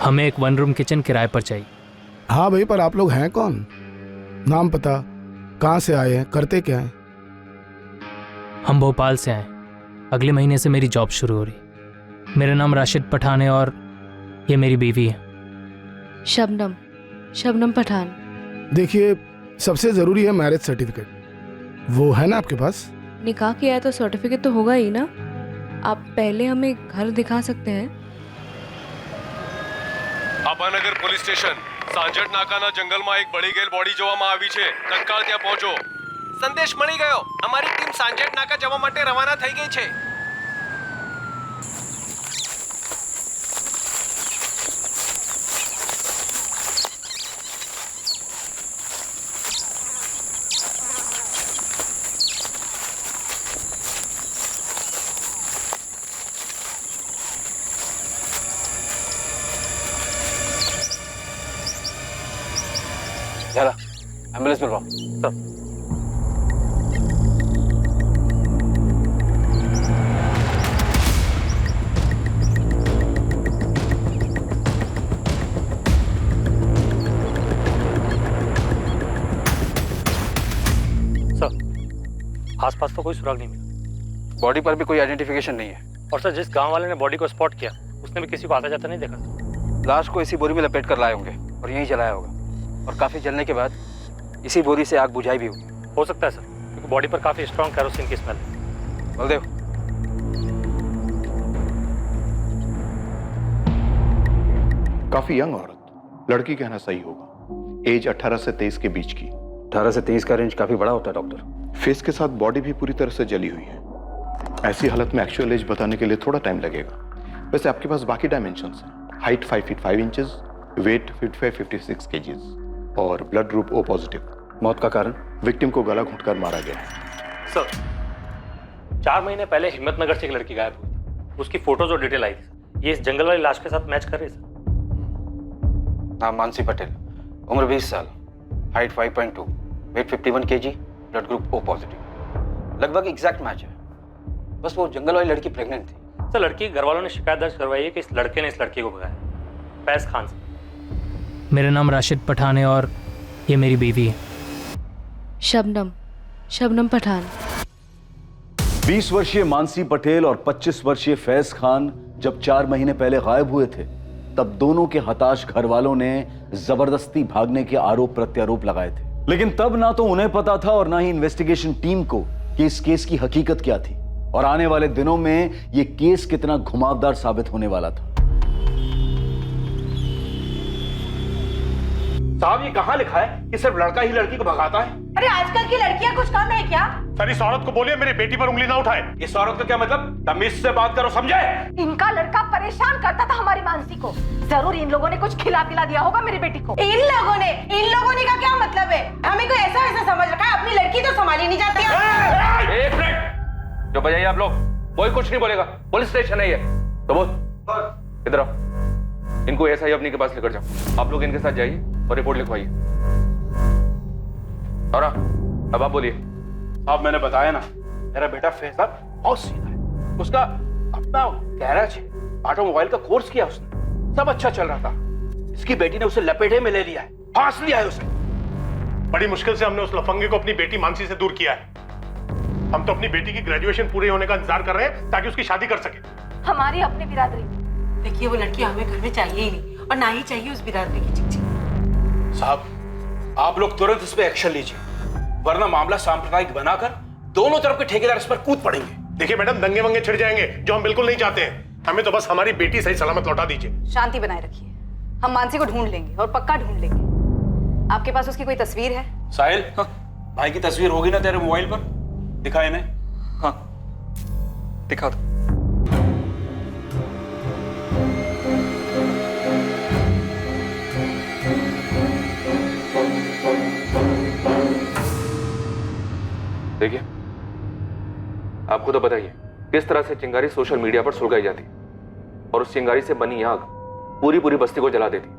हमें एक 1 room kitchen किराए पर चाहिए। हाँ भाई, पर आप लोग हैं कौन? नाम पता, कहाँ से आए हैं, करते क्या हैं? हम भोपाल से आए। अगले महीने से मेरी जॉब शुरू हो रही। मेरा नाम राशिद पठान है और ये मेरी बीवी है। शबनम पठान। देखिए, सबसे ज़रूरी है मैरिज सर्टिफिकेट। वो है ना आपके पास? निकाह किया है तो सर्टिफिकेट तो होगा ही ना। आप पहले हमें घर दिखा सकते हैं? આપાનગર પોલીસ સ્ટેશન સાંજટ નાકાના જંગલમાં એક બળી ગયેલ બોડી જોવામાં આવી છે. તત્કાળ ત્યાં પહોંચો. સંદેશ મળી ગયો. અમારી ટીમ સાંજટ નાકા જવા માટે રવાના થઈ ગઈ છે. चला एम्बुलेंस मिलवाओ सर। सर, आसपास तो कोई सुराग नहीं मिला। बॉडी पर भी कोई आइडेंटिफिकेशन नहीं है। और सर, जिस गांव वाले ने बॉडी को स्पॉट किया उसने भी किसी को आता जाता नहीं देखा सर। लाश को इसी बोरी में लपेट कर लाए होंगे और यहीं जलाया होगा, और काफी जलने के बाद इसी बोरी से आग बुझाई भी होगी। हो सकता है सर, क्योंकि बॉडी पर काफी स्ट्रॉन्ग कैरोसिन की स्मेल है। बलदेव, काफी यंग औरत, लड़की कहना सही होगा। एज 18 से 23 के बीच की। 18 से 23 का रेंज काफी बड़ा होता है डॉक्टर। फेस के साथ बॉडी भी पूरी तरह से जली हुई है। ऐसी हालत में एक्चुअल एज बताने के लिए थोड़ा टाइम लगेगा। वैसे आपके पास बाकी डायमेंशंस हैं। Height 5 feet 5 inches, weight 55-56 KGs और ब्लड ग्रुप O पॉजिटिव। मौत का कारण? विक्टिम को गला घोंटकर मारा गया है। सर, 4 महीने पहले हिम्मतनगर से एक लड़की गायब हुई थी। उसकी फोटोज और डिटेल आई थी। ये इस जंगल वाली लाश के साथ मैच कर रही है सर। नाम मानसी पटेल, उम्र 20 साल, height 5.2, weight 51 KG, blood group O positive. लगभग एग्जैक्ट मैच है। बस वो जंगल वाली लड़की प्रेग्नेंट थी। सर, लड़की घर वालों ने शिकायत दर्ज करवाई है कि इस लड़के ने इस लड़की को भगाया। फैज खान से। मेरा नाम राशिद पठान है और ये मेरी बीवी है। शबनम पठान। 20 वर्षीय मानसी पटेल और 25 वर्षीय फैज खान जब 4 महीने पहले गायब हुए थे, तब दोनों के हताश घर वालों ने जबरदस्ती भागने के आरोप प्रत्यारोप लगाए थे। लेकिन तब ना तो उन्हें पता था और ना ही इन्वेस्टिगेशन टीम को कि इस केस की हकीकत क्या थी और आने वाले दिनों में यह केस कितना घुमावदार साबित होने वाला था। साहब, ये कहाँ लिखा है कि सिर्फ लड़का ही लड़की को भगाता है? अरे आजकल की लड़कियां कुछ कम है क्या? सर, इस औरत को बोलिए मेरी बेटी पर उंगली ना उठाए। इस औरत का क्या मतलब? तमीज से बात करो, समझे? इनका लड़का परेशान करता था हमारी मानसी को। जरूर इन लोगों ने कुछ खिला पिला दिया होगा मेरी बेटी को। इन लोगों ने का क्या मतलब है? हमें कोई ऐसा समझ रखा है, अपनी लड़की तो संभाली नहीं जाती है। एक मिनट, जो बजाइए आप लोग, कोई कुछ नहीं बोलेगा। पुलिस स्टेशन है ये। तो बोल, इधर आओ। इनको एसआई अपनी के पास लेकर जाओ। आप लोग इनके साथ जाइए और रिपोर्ट लिखवाइए। और अब आप बोलिए। अब मैंने बताया ना, मेरा बेटा फैजल बहुत सीधा है। उसका अपना गैराज है, ऑटोमोबाइल का कोर्स किया उसने, सब अच्छा चल रहा था। इसकी बेटी ने उसे लपेटे में ले लिया है, फांस लिया है उसे। बड़ी मुश्किल से हमने उस लफंगे को अपनी बेटी मानसी से दूर किया है। हम तो अपनी बेटी की ग्रेजुएशन पूरे होने का इंतजार कर रहे हैं ताकि उसकी शादी कर सके। हमारी अपनी बिरादरी। देखिए, वो लड़की हमें घर में चाहिए ही नहीं, और ना ही चाहिए उस बिरादरी की चिट्ठी। साहब, आप लोग तुरंत इस पे एक्शन लीजिए, वरना मामला सांप्रदायिक बनाकर दोनों तरफ के ठेकेदार इस पर कूद पड़ेंगे। देखिए मैडम, दंगे वंगे छिड़ जाएंगे, जो हम बिल्कुल नहीं चाहते हैं। हमें तो बस हमारी बेटी सही सलामत लौटा दीजिए। शांति बनाए रखिए, हम मानसी को ढूंढ लेंगे और पक्का ढूंढ लेंगे। आपके पास उसकी कोई तस्वीर है? साहिल, भाई की तस्वीर होगी ना तेरे मोबाइल पर? दिखा इन्हें। हाँ, दिखा दो। देखिए, आपको तो बताइए किस तरह से चिंगारी सोशल मीडिया पर सुलगाई जाती और उस चिंगारी से बनी आग पूरी पूरी बस्ती को जला देती।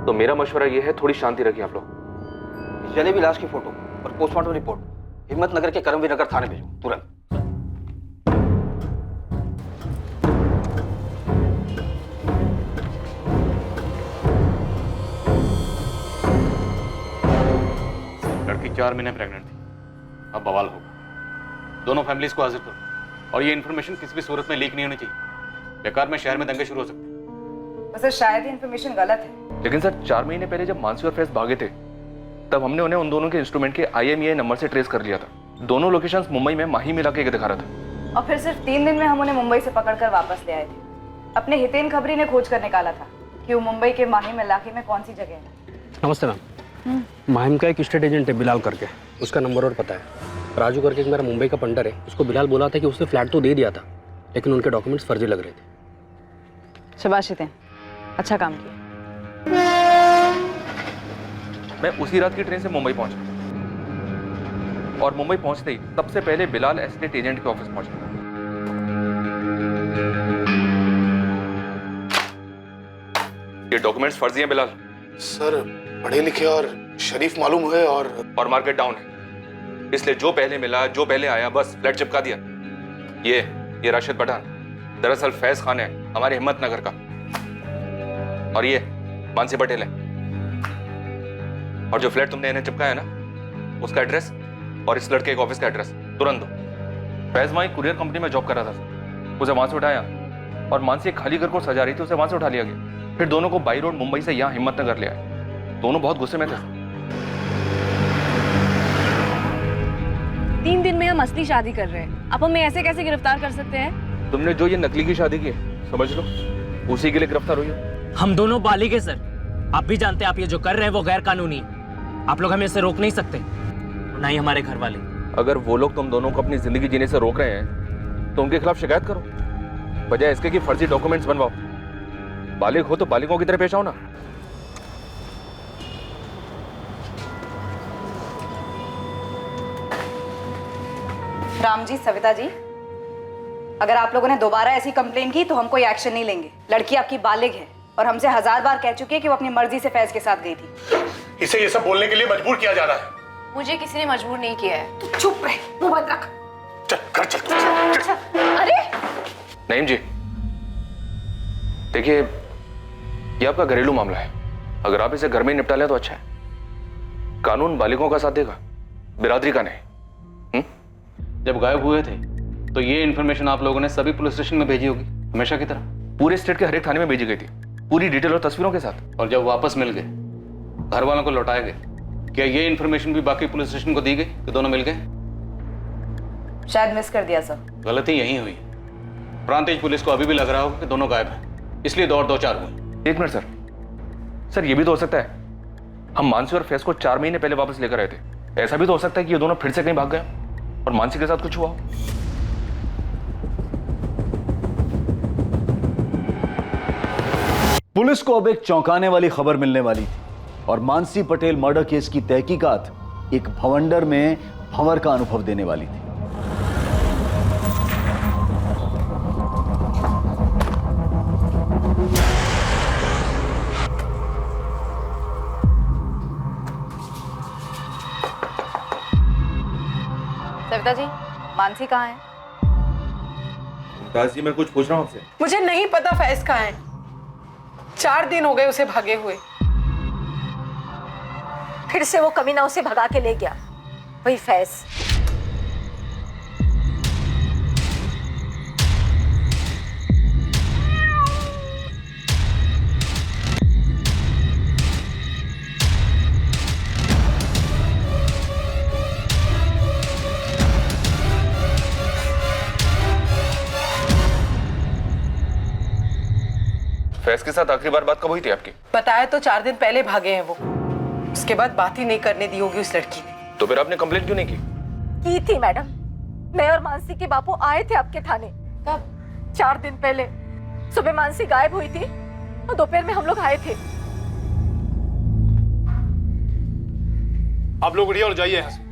तो मेरा मशवरा यह है, थोड़ी शांति रखिए आप लोग। जले हुई लाश की फोटो और पोस्टमार्टम रिपोर्ट हिम्मतनगर के करमवीर नगर थाने भेजो तुरंत। 4 महीने प्रेग्नेंट थी। अब बवाल होगा। दोनों फैमिलीज को हाजिर करो और ये इन्फॉर्मेशन किसी भी सूरत में लीक नहीं होनी चाहिए। बेकार में शहर में दंगे शुरू हो सकते हैं। सर शायद ये इन्फॉर्मेशन गलत है। लेकिन सर 4 महीने पहले जब मानसी और फैज भागे थे तब हमने उन्हें उन दोनों के इंस्ट्रूमेंट के IMEI नंबर से ट्रेस कर लिया था। दोनों लोकेशंस मुंबई में माही मिला के दिखा रहा था। और फिर सिर्फ 3 दिन में हम उन्हें मुंबई से पकड़कर वापस ले आए थे। अपने हितेन खबरी ने खोज कर निकाला था कि वो मुंबई के माहिम इलाके में कौन सी जगह है। नमस्ते मैम। माहिम का एक स्टेट एजेंट है बिलाल करके, उसका नंबर और पता है। राजू करके एक मेरा मुंबई का पंडर है, उसको बिलाल बोला था कि उसने फ्लैट तो दे दिया था लेकिन उनके डॉक्यूमेंट्स फर्जी लग रहे थे। शाबाश हितेन, अच्छा काम किया। मैं उसी रात की ट्रेन से मुंबई पहुंचा और मुंबई पहुंचते ही सबसे पहले बिलाल एस्टेट एजेंट के ऑफिस पहुंचा। ये डॉक्यूमेंट्स फर्जी हैं बिलाल। सर पढ़े लिखे और शरीफ मालूम हुए और मार्केट डाउन है, इसलिए जो पहले मिला जो पहले आया बस फ्लैट चिपका दिया। ये राशिद पठान दरअसल फैज खान है, हमारे हिम्मतनगर का, और ये मानसी पटेल है। और जो फ्लैट तुमने इन्हें चिपकाया ना, उसका एड्रेस और इस लड़के के ऑफिस का एड्रेस तुरंत दो। फैज वहीं कुरियर कंपनी में जॉब कर रहा था, उसे वहां से उठाया और मानसी एक खाली घर को सजा रही थी, उसे वहां से उठा लिया गया। फिर दोनों को बाई रोड मुंबई से यहाँ हिम्मतनगर ले आए। दोनों बहुत गुस्से में थे। 3 दिन में हम असली शादी कर रहे हैं, आप हमें ऐसे कैसे गिरफ्तार कर सकते हैं? तुमने जो ये नकली की शादी की है, समझ लो उसी के लिए गिरफ्तार हुई हो। हम दोनों बालिग हैं सर, आप भी जानते हैं आप ये जो कर रहे हैं वो गैर कानूनी है। आप लोग हमें इससे रोक नहीं सकते, ना ही हमारे घर वाले। अगर वो लोग तुम दोनों को अपनी जिंदगी जीने से रोक रहे हैं तो उनके खिलाफ शिकायत करो, बजाय इसके कि फर्जी डॉक्यूमेंट्स बनवाओ। बालिग हो तो बालिगों की तरह पेश आओ ना। राम जी, सविता जी, अगर आप लोगों ने दोबारा ऐसी कंप्लेन की तो हम कोई एक्शन नहीं लेंगे। लड़की आपकी बालिग है और हमसे 1000 बार कह चुकी है कि वो अपनी मर्जी से फैज के साथ गई थी। इसे ये सब बोलने के लिए मजबूर किया जा रहा है। मुझे किसी ने मजबूर नहीं किया है। तू चुप रहे, मुंह बंद रख। चल घर चल। अरे नईम जी, देखिए ये आपका घरेलू मामला है, अगर आप इसे घर में निपटा लें तो अच्छा है। कानून बालिगों का साथ देगा, बिरादरी का नहीं। जब गायब हुए थे तो ये इन्फॉर्मेशन आप लोगों ने सभी पुलिस स्टेशन में भेजी होगी, हमेशा की तरह। पूरे स्टेट के हर एक थाने में भेजी गई थी, पूरी डिटेल और तस्वीरों के साथ। और जब वापस मिल गए, घर वालों को लौटाए गए, क्या ये इन्फॉर्मेशन भी बाकी पुलिस स्टेशन को दी गई कि दोनों मिल गए? शायद मिस कर दिया सर। गलती यही हुई। प्रांतिज पुलिस को अभी भी लग रहा होगा कि दोनों गायब हैं, इसलिए दौड़ 2-4 हुए। 1 मिनट सर, ये भी तो हो सकता है हम मानसी और फैज को 4 महीने पहले वापस लेकर आए थे। ऐसा भी तो हो सकता है कि ये दोनों फिर से कहीं भाग गए और मानसी के साथ कुछ हुआ हो। पुलिस को अब एक चौंकाने वाली खबर मिलने वाली थी और मानसी पटेल मर्डर केस की तहकीकात एक भवंडर में भंवर का अनुभव देने वाली थी। सविता जी, मानसी कहाँ है? दास जी, मैं कुछ पूछ रहा हूँ आपसे। मुझे नहीं पता फैज कहाँ है। 4 दिन हो गए उसे भागे हुए। फिर से वो कमीना उसे भगा के ले गया, वही फैज। फैज के साथ आखिरी बार बात कब हुई थी आपकी? बताया तो 4 दिन पहले भागे हैं वो। उसके बाद बात ही नहीं करने दी होगी उस लड़की ने। तो फिर आपने कंप्लेंट क्यों नहीं की? की थी मैडम, मैं और मानसी के बापू आए थे आपके थाने। कब? 4 दिन पहले। सुबह मानसी गायब हुई थी और दोपहर में हम लोग आए थे। आप लोग उठिए और जाइए यहाँ से।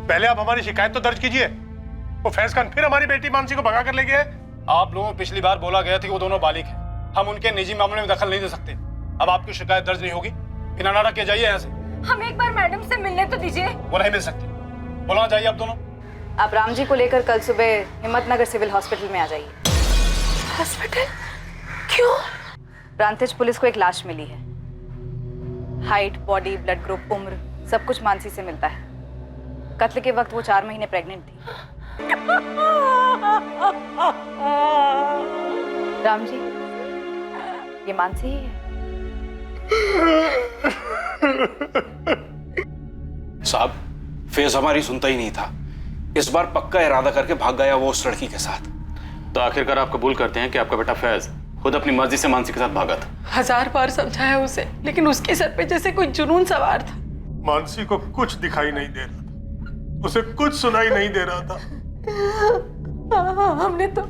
पहले आप हमारी शिकायत तो दर्ज कीजिए। वो फैज खान फिर हमारी बेटी मानसी को भगा कर ले गए। आप लोगों को पिछली बार बोला गया था कि वो दोनों बालिग हैं, हम उनके निजी मामले में दखल नहीं दे सकते। अब आपकी शिकायत दर्ज नहीं होगी, बिना नाटक के जाइए यहाँ से। हम एक बार मैडम से मिलने तो दीजिए। वो नहीं मिल सकती, बोला जाइए आप दोनों। आप राम जी को लेकर कल सुबह हिम्मतनगर सिविल हॉस्पिटल में आ जाइए। हॉस्पिटल? क्यों? प्रांतिज पुलिस को एक लाश मिली है। हाइट, बॉडी, ब्लड ग्रुप, उम्र सब कुछ मानसी से मिलता है। कत्ल के वक्त वो 4 महीने प्रेग्नेंट थी। राम जी, ये मानसी ही है। साहब, फेज हमारी सुनता ही नहीं था। इस बार पक्का इरादा करके भाग गया वो उस लड़की के साथ। तो आखिरकार आप कबूल करते हैं कि आपका बेटा फैज खुद अपनी मर्जी से मानसी के साथ भागा था? 1000 बार समझाया उसे, लेकिन उसके सर पे जैसे कोई जुनून सवार था। मानसी को कुछ दिखाई नहीं दे रहा था, उसे कुछ सुनाई नहीं दे रहा था। हमने तो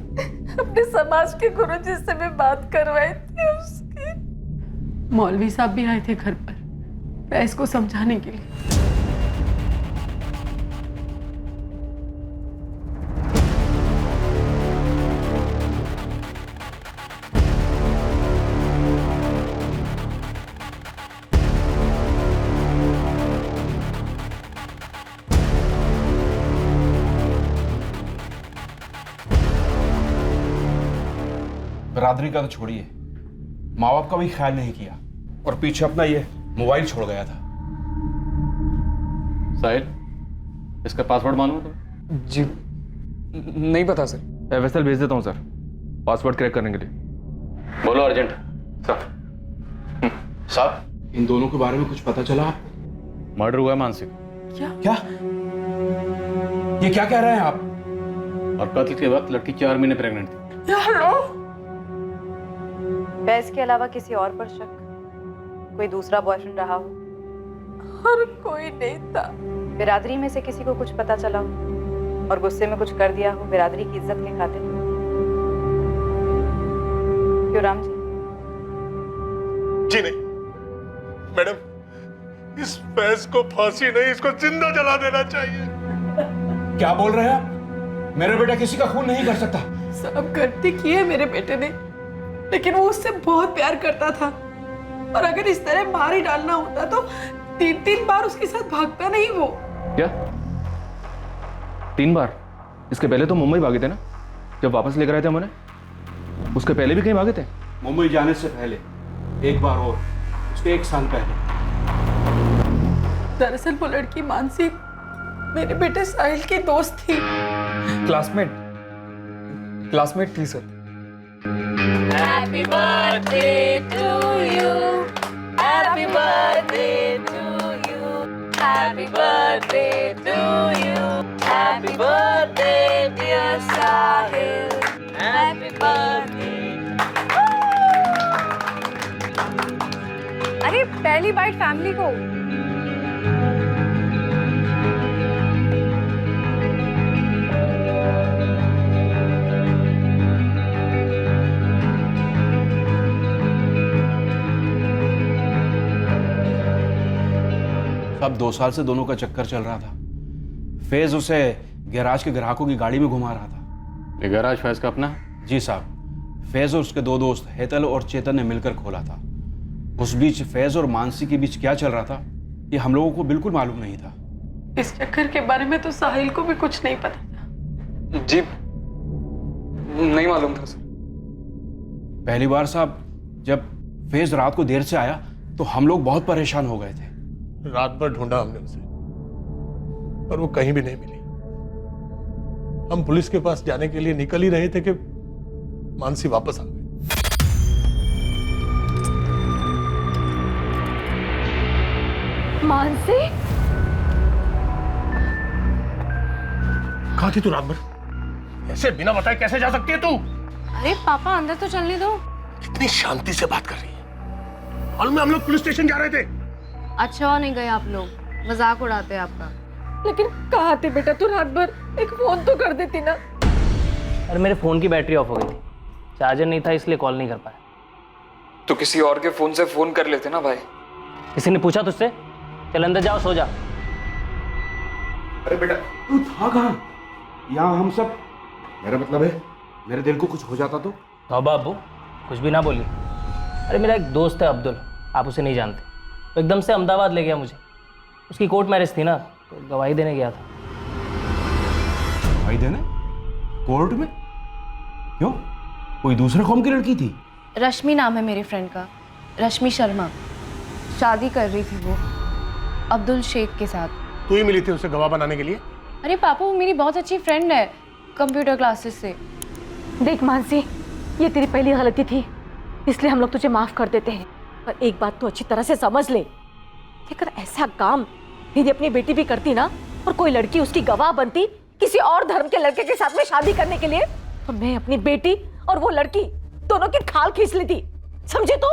अपने समाज के गुरुजी से भी बात करवाई थी उसकी। मौलवी साहब भी आए थे घर पर फैज को समझाने के लिए। बिरादरी का तो छोड़िए, माँ बाप का भी ख्याल नहीं किया और पीछे अपना ये मोबाइल छोड़ गया था। साहिल, इसका पासवर्ड मालूम है तुम्हें? जी नहीं पता सर। एफएसएल भेज देता हूँ सर, पासवर्ड क्रैक करने के लिए। बोलो अर्जेंट। सर। साहब, इन दोनों के बारे में कुछ पता चला आपको? मर्डर हुआ है मानसी का। क्या? ये क्या कह रहे हैं आप? और कत्ल के वक्त लड़की 4 महीने प्रेग्नेंट थी। फैज के अलावा किसी और पर शक? कोई दूसरा बॉयफ्रेंड रहा हो? और कोई नहीं था। बिरादरी में से किसी को कुछ पता चला हो और गुस्से में कुछ कर दिया हो बिरादरी की इज्जत के खातिर? क्यों राम जी? जी नहीं मैडम, इस फैज को फांसी नहीं, इसको जिंदा जला देना चाहिए। क्या बोल रहे हैं आप? मेरा बेटा किसी का खून नहीं कर सकता। सब गलती की है मेरे बेटे ने, लेकिन वो उससे बहुत प्यार करता था और अगर इस तरह मार ही डालना होता तो 3 बार उसके साथ भागता नहीं वो। क्या 3 बार? इसके पहले तो मुंबई भागे थे ना, जब वापस लेकर आए थे हमने। उसके पहले भी कहीं भागे थे? मुंबई जाने से पहले एक बार और, उसके 1 साल पहले। दरअसल वो लड़की मानसी मेरे बेटे साहिल की दोस्त थी। क्लासमेट थी sir. Happy birthday to you. Happy birthday to you. Happy birthday to you. Happy birthday dear Sahil. Happy birthday. अरे पहली बाइट फैमिली को। अब 2 साल से दोनों का चक्कर चल रहा था। फैज उसे गैराज के ग्राहकों की गाड़ी में घुमा रहा था। ये गैराज फैज का अपना? जी साहब, फैज और उसके 2 दोस्त हेतल और चेतन ने मिलकर खोला था। उस बीच फैज और मानसी के बीच क्या चल रहा था ये हम लोगों को बिल्कुल मालूम नहीं था। इस चक्कर के बारे में तो साहिल को भी कुछ नहीं पता था। जी नहीं मालूम था सर। पहली बार साहब जब फैज रात को देर से आया तो हम लोग बहुत परेशान हो गए थे। रात भर ढूंढा हमने उसे, पर वो कहीं भी नहीं मिली। हम पुलिस के पास जाने के लिए निकल ही रहे थे कि मानसी वापस आ गई। मानसी? कहाँ थी तू रात भर? ऐसे बिना बताए कैसे जा सकती है तू? अरे पापा अंदर तो चलने दो। कितनी शांति से बात कर रही है। मालूम है हम लोग पुलिस स्टेशन जा रहे थे। अच्छा हो नहीं गए आप लोग, मजाक उड़ाते हैं आपका। लेकिन कहाँ थे बेटा तू रात भर? एक फोन तो कर देती ना। अरे मेरे फोन की बैटरी ऑफ हो गई थी, चार्जर नहीं था इसलिए कॉल नहीं कर पाया। तो किसी और के फोन से फोन कर लेते ना भाई। किसी ने पूछा तुझसे? चल अंदर जाओ, सो जा। अरे बेटा तू था कहाँ? यहाँ हम सब, मेरा मतलब है मेरे दिल को कुछ हो जाता तो? तौबा अब्बू, कुछ भी ना बोली। अरे मेरा एक दोस्त है अब्दुल, आप उसे नहीं जानते, तो एकदम से अहमदाबाद ले गया मुझे। उसकी कोर्ट मैरिज थी ना, तो गवाही देने गया था। गवाही देने? कोर्ट में? क्यों? कोई दूसरे कौम की लड़की थी? रश्मि नाम है मेरे फ्रेंड का, रश्मि शर्मा। शादी कर रही थी वो। अब्दुल शेख के साथ। तू ही मिली थी उसे गवाह बनाने के लिए? अरे पापा, वो मेरी बहुत अच्छी फ्रेंड है कंप्यूटर क्लासेस से। देख मानसी, ये तेरी पहली गलती थी, इसलिए हम लोग तुझे माफ कर देते हैं। पर एक बात तो अच्छी तरह से समझ ले कि अगर ऐसा काम यदि अपनी बेटी भी करती ना, और कोई लड़की उसकी गवाह बनती किसी और धर्म के लड़के के साथ में शादी करने के लिए, तो मैं अपनी बेटी और वो लड़की दोनों की खाल खींच लेती। समझे तू?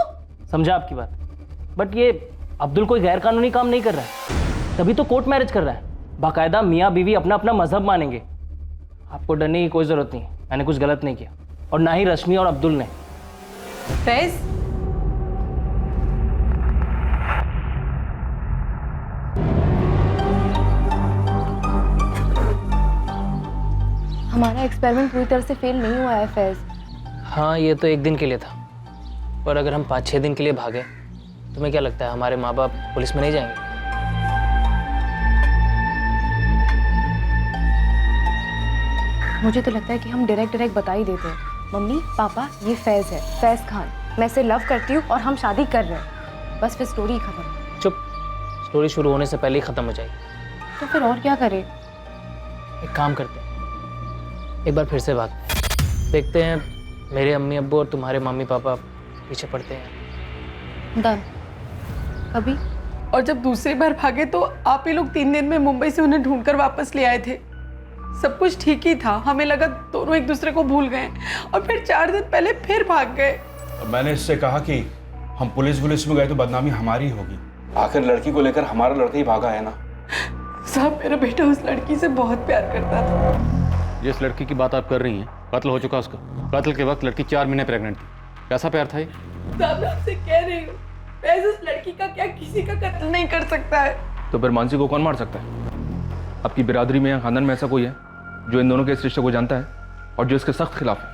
समझा आपकी बात, बट ये अब्दुल कोई गैर कानूनी काम नहीं कर रहा है, तभी तो कोर्ट मैरिज कर रहा है। बाकायदा मियाँ बीवी अपना अपना मजहब मानेंगे। आपको डरने की कोई जरूरत नहीं, मैंने कुछ गलत नहीं किया, और ना ही रश्मि और अब्दुल ने। फैज, हमारा एक्सपेरिमेंट पूरी तरह से फेल नहीं हुआ है फैज। हाँ, ये तो एक दिन के लिए था, पर अगर हम 5-6 दिन के लिए भागे, तुम्हें क्या लगता है हमारे माँ बाप पुलिस में नहीं जाएंगे? मुझे तो लगता है कि हम डायरेक्ट बता ही देते हैं, मम्मी पापा ये फैज है, फैज खान, मैं इसे लव करती हूँ और हम शादी कर रहे हैं, बस फिर स्टोरी खत्म। चुप, स्टोरी शुरू होने से पहले ही खत्म हो जाएगी। तो फिर और क्या करें? एक काम करते हैं, एक बार फिर से बात देखते हैं, मेरे अम्मी अब्बू और तुम्हारे मम्मी पापा पीछे पड़ते हैं। डन। कभी? और जब दूसरी बार भागे तो आप ही लोग 3 दिन में मुंबई से उन्हें ढूंढकर वापस ले आए थे। सब कुछ ठीक ही था, हमें लगा दोनों एक दूसरे को भूल गए, और फिर 4 दिन पहले फिर भाग गए। मैंने इससे कहा कि हम पुलिस में गए तो बदनामी हमारी होगी। आखिर लड़की को लेकर हमारा लड़का ही भागा है ना। साहब, मेरा बेटा उस लड़की से बहुत प्यार करता था। जिस लड़की की बात आप कर रही हैं, कत्ल हो चुका उसका। कत्ल के वक्त लड़की 4 महीने प्रेग्नेंट थी। कैसा प्यार था ये? साहब, मैं आपसे कह रही हूँ, वैसे उस लड़की का क्या किसी का कत्ल नहीं कर सकता है। तो फिर मानसी को कौन मार सकता है? आपकी बिरादरी में या खानदान में ऐसा कोई है जो इन दोनों के इस रिश्ते को जानता है और जो इसके सख्त खिलाफ है?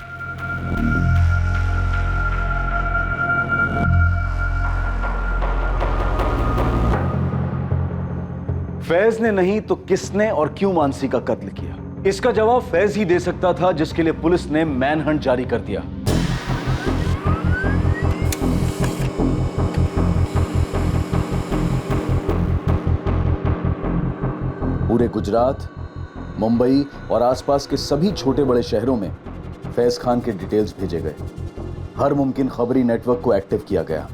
फैज ने नहीं तो किसने और क्यों मानसी का कत्ल किया? इसका जवाब फैज ही दे सकता था, जिसके लिए पुलिस ने मैनहंट जारी कर दिया। पूरे गुजरात, मुंबई और आसपास के सभी छोटे बड़े शहरों में फैज खान के डिटेल्स भेजे गए। हर मुमकिन खबरी नेटवर्क को एक्टिव किया गया।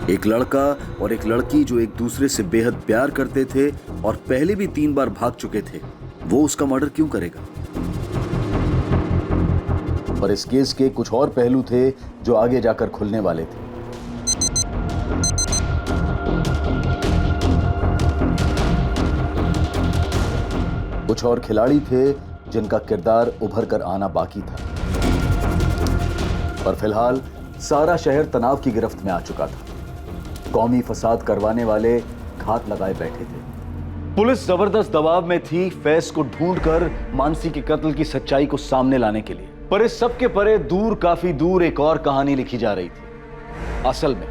एक लड़का और एक लड़की जो एक दूसरे से बेहद प्यार करते थे और पहले भी 3 बार भाग चुके थे, वो उसका मर्डर क्यों करेगा? पर इस केस के कुछ और पहलू थे जो आगे जाकर खुलने वाले थे। कुछ और खिलाड़ी थे जिनका किरदार उभर कर आना बाकी था। पर फिलहाल सारा शहर तनाव की गिरफ्त में आ चुका था। कौमी फसाद करवाने वाले घात लगाए बैठे थे। पुलिस जबरदस्त दबाव में थी फैज को ढूंढकर मानसी के कत्ल की सच्चाई को सामने लाने के लिए। पर इस सब के परे दूर, काफी दूर एक और कहानी लिखी जा रही थी। असल में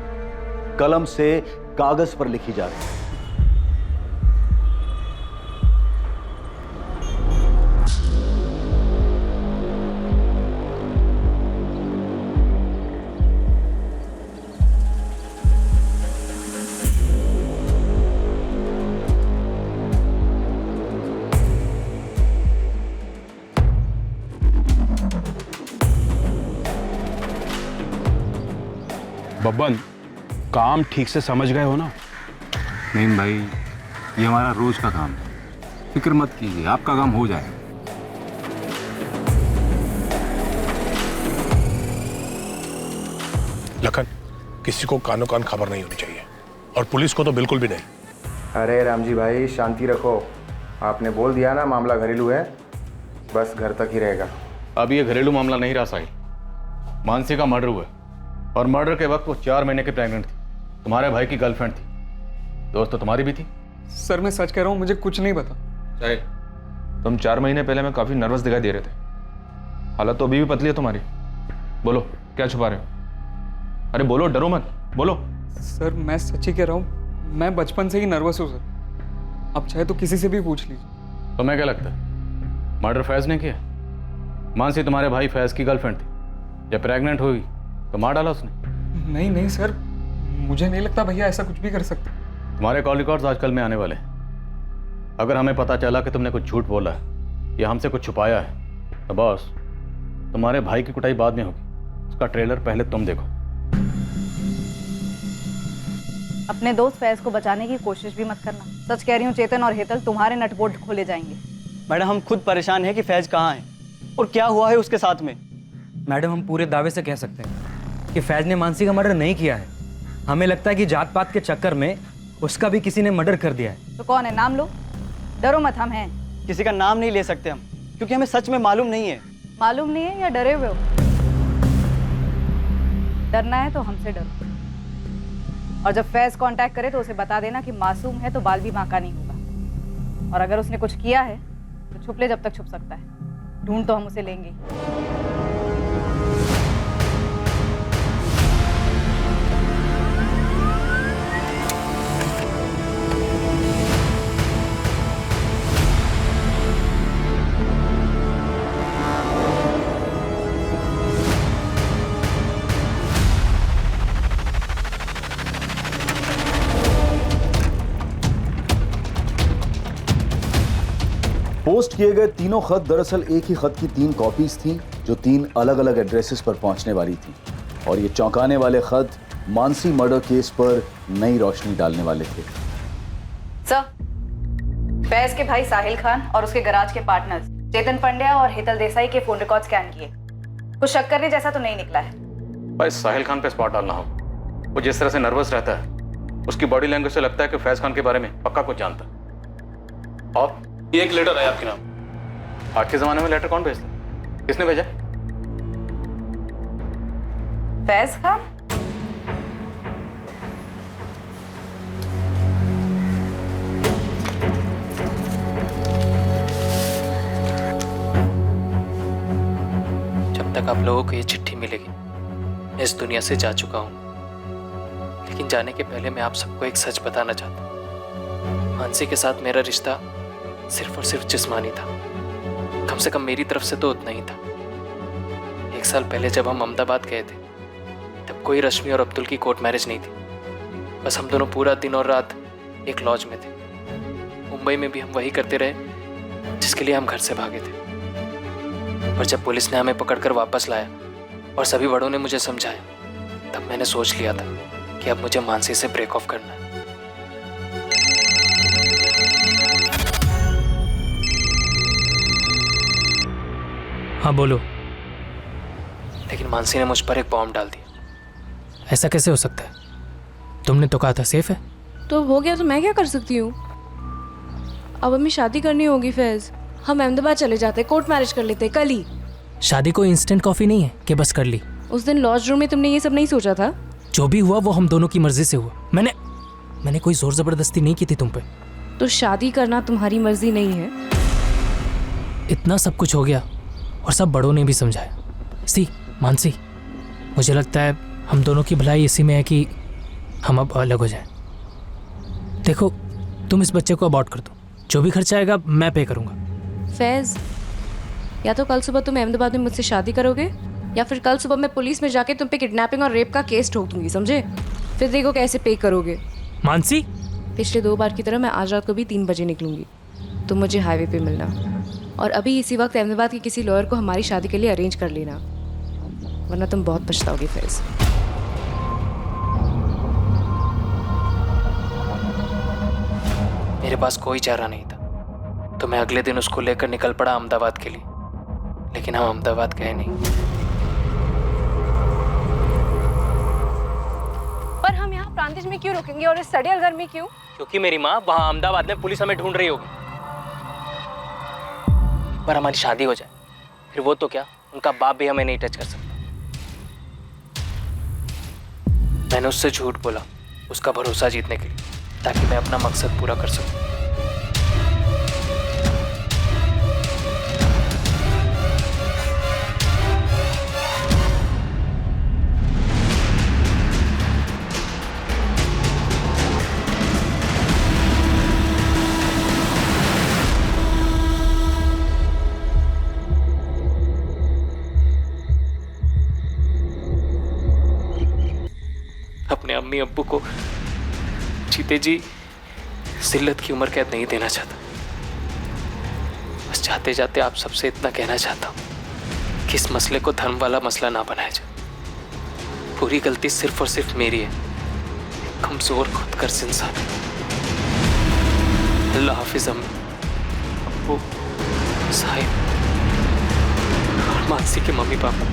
कलम से कागज पर लिखी जा रही थी। बब्बन, काम ठीक से समझ गए हो ना? नहीं भाई, ये हमारा रोज का काम है, फिक्र मत कीजिए, आपका काम हो जाएगा। लखन, किसी को कानो कान खबर नहीं होनी चाहिए, और पुलिस को तो बिल्कुल भी नहीं। अरे रामजी भाई, शांति रखो। आपने बोल दिया ना मामला घरेलू है, बस घर तक ही रहेगा। अब ये घरेलू मामला नहीं रहा साहिल। मानसी का मर्डर हुआ और मर्डर के वक्त वो 4 महीने की प्रेग्नेंट थी। तुम्हारे भाई की गर्लफ्रेंड थी, दोस्त तो तुम्हारी भी थी। सर मैं सच कह रहा हूँ, मुझे कुछ नहीं पता। साहिल, तुम 4 महीने पहले में काफी नर्वस दिखाई दे रहे थे। हालत तो अभी भी पतली है तुम्हारी। बोलो, क्या छुपा रहे हो? अरे बोलो, डरो मत, बोलो। सर मैं सच ही कह रहा हूँ, मैं बचपन से ही नर्वस हूँ सर। आप चाहे तो किसी से भी पूछ लीजिए। तुम्हें क्या लगता है मर्डर फैज ने किया? मानसी तुम्हारे भाई फैज की गर्लफ्रेंड थी, जब प्रेग्नेंट हुई तो मार डाला उसने। नहीं नहीं सर, मुझे नहीं लगता भैया ऐसा कुछ भी कर सकते। तुम्हारे कॉल रिकॉर्ड्स आजकल में आने वाले हैं। अगर हमें पता चला कि तुमने कुछ झूठ बोला है या हमसे कुछ छुपाया है तो बॉस, तुम्हारे भाई की कुटाई बाद में होगी। उसका ट्रेलर पहले तुम देखो। अपने दोस्त फैज को बचाने की कोशिश भी मत करना। सच कह रही हूँ, चेतन और हेतल तुम्हारे नटबोल्ट खोले जाएंगे। मैडम हम खुद परेशान हैं कि फैज कहाँ है और क्या हुआ है उसके साथ में। मैडम हम पूरे दावे से कह सकते हैं कि फैज ने मानसी का मर्डर नहीं किया है। हमें लगता है कि जात पात के चक्कर में उसका भी किसी ने मर्डर कर दिया है। तो कौन है, नाम लो। डरो मत, हम हैं। किसी का नाम नहीं ले सकते हम, क्योंकि हमें सच में मालूम नहीं है। मालूम नहीं है या डरे हुए हो? डरना है तो हमसे डरो, और जब फैज कांटेक्ट करे तो उसे बता देना कि मासूम है तो बाल भी बांका नहीं होगा। और अगर उसने कुछ किया है तो छुप ले जब तक छुप सकता है। ढूंढ तो हम उसे लेंगे ही। पोस्ट किए गए तीनों खत दरअसल एक ही खत की 3 कॉपीज थीं जो 3 अलग अलग एड्रेसेस पर पहुंचने वाली थी, और ये चौंकाने वाले खत मानसी मर्डर केस पर नई रोशनी डालने वाले थे। सर, फैज के भाई साहिल खान और उसके गराज के पार्टनर्स चेतन पंड्या और हेतल देसाई के फोन रिकॉर्ड स्कैन किए। कुछ शक करने जैसा तो नहीं निकला है। भाई साहिल खान पे स्पॉट डालना होगा। वो जिस तरह से नर्वस रहता है, उसकी बॉडी लैंग्वेज से लगता है कि फैज खान के बारे में पक्का कुछ जानता है। और ये एक लेटर है आपके नाम। आज के जमाने में लेटर कौन भेजता है? किसने भेजा? फैज खान? जब तक आप लोगों को ये चिट्ठी मिलेगी मैं इस दुनिया से जा चुका हूँ। लेकिन जाने के पहले मैं आप सबको एक सच बताना चाहता हूँ। मानसी के साथ मेरा रिश्ता सिर्फ और सिर्फ जिस्मानी था। कम से कम मेरी तरफ से तो उतना ही था। 1 साल पहले जब हम अहमदाबाद गए थे तब कोई रश्मि और अब्दुल की कोर्ट मैरिज नहीं थी। बस हम दोनों पूरा दिन और रात एक लॉज में थे। मुंबई में भी हम वही करते रहे जिसके लिए हम घर से भागे थे। पर जब पुलिस ने हमें पकड़कर वापस लाया और सभी बड़ों ने मुझे समझाया, तब मैंने सोच लिया था कि अब मुझे मानसी से ब्रेक ऑफ करना है। हाँ बोलो। लेकिन मानसी ने मुझ पर एक बॉम्ब डाल दिया। ऐसा कैसे हो सकता है? तुमने तो कहा था सेफ है। तो हो गया तो मैं क्या कर सकती हूँ? अब हमें शादी करनी होगी फैज। हम अहमदाबाद चले जाते, कोर्ट मैरिज कर लेते कल ही। शादी कोई इंस्टेंट कॉफी नहीं है कि बस कर ली। उस दिन लॉज रूम में तुमने ये सब नहीं सोचा था? जो भी हुआ वो हम दोनों की मर्जी से हुआ। मैंने कोई जोर जबरदस्ती नहीं की थी तुम पे। तो शादी करना तुम्हारी मर्जी नहीं है? इतना सब कुछ हो गया और सब बड़ों ने भी समझाया। मानसी, मुझे लगता है हम दोनों की भलाई इसी में है कि हम अब अलग हो जाएं। देखो, तुम इस बच्चे को अबॉर्ट कर दो, जो भी खर्चा आएगा मैं पे करूंगा। फैज, या तो कल सुबह तुम अहमदाबाद में मुझसे शादी करोगे या फिर कल सुबह मैं पुलिस में जाके तुम पे किडनैपिंग और रेप का केस ठोक दूंगी, समझे? फिर देखो कैसे पे करोगे। मानसी, पिछले 2 बार की तरह मैं आज रात को भी 3 बजे निकलूंगी। तुम मुझे हाईवे पे मिलना और अभी इसी वक्त अहमदाबाद के किसी लॉयर को हमारी शादी के लिए अरेंज कर लेना, वरना तुम बहुत पछताओगे फैज। मेरे पास कोई चारा नहीं था तो मैं अगले दिन उसको लेकर निकल पड़ा अहमदाबाद के लिए। लेकिन हम अहमदाबाद गए नहीं। पर हम यहाँ प्रांतिज में क्यों रुकेंगे और इस सड़ियल घर में क्यों? क्योंकि मेरी माँ वहाँ अहमदाबाद में पुलिस हमें ढूंढ रही होगी। पर हमारी शादी हो जाए फिर वो तो क्या, उनका बाप भी हमें नहीं टच कर सकता। मैंने उससे झूठ बोला उसका भरोसा जीतने के लिए, ताकि मैं अपना मकसद पूरा कर सकूं। अपने अम्मी अब्बू को जीते जी जिल्लत की उम्र कैद नहीं देना चाहता। बस जाते जाते आप सबसे इतना कहना चाहता हूँ कि इस मसले को धर्म वाला मसला ना बनाया जाए। पूरी गलती सिर्फ और सिर्फ मेरी है, कमजोर खुदगर्ज इंसान। अल्लाह हाफिज अम्मी, अब्बू, साहिब और मानसी के मम्मी पापा,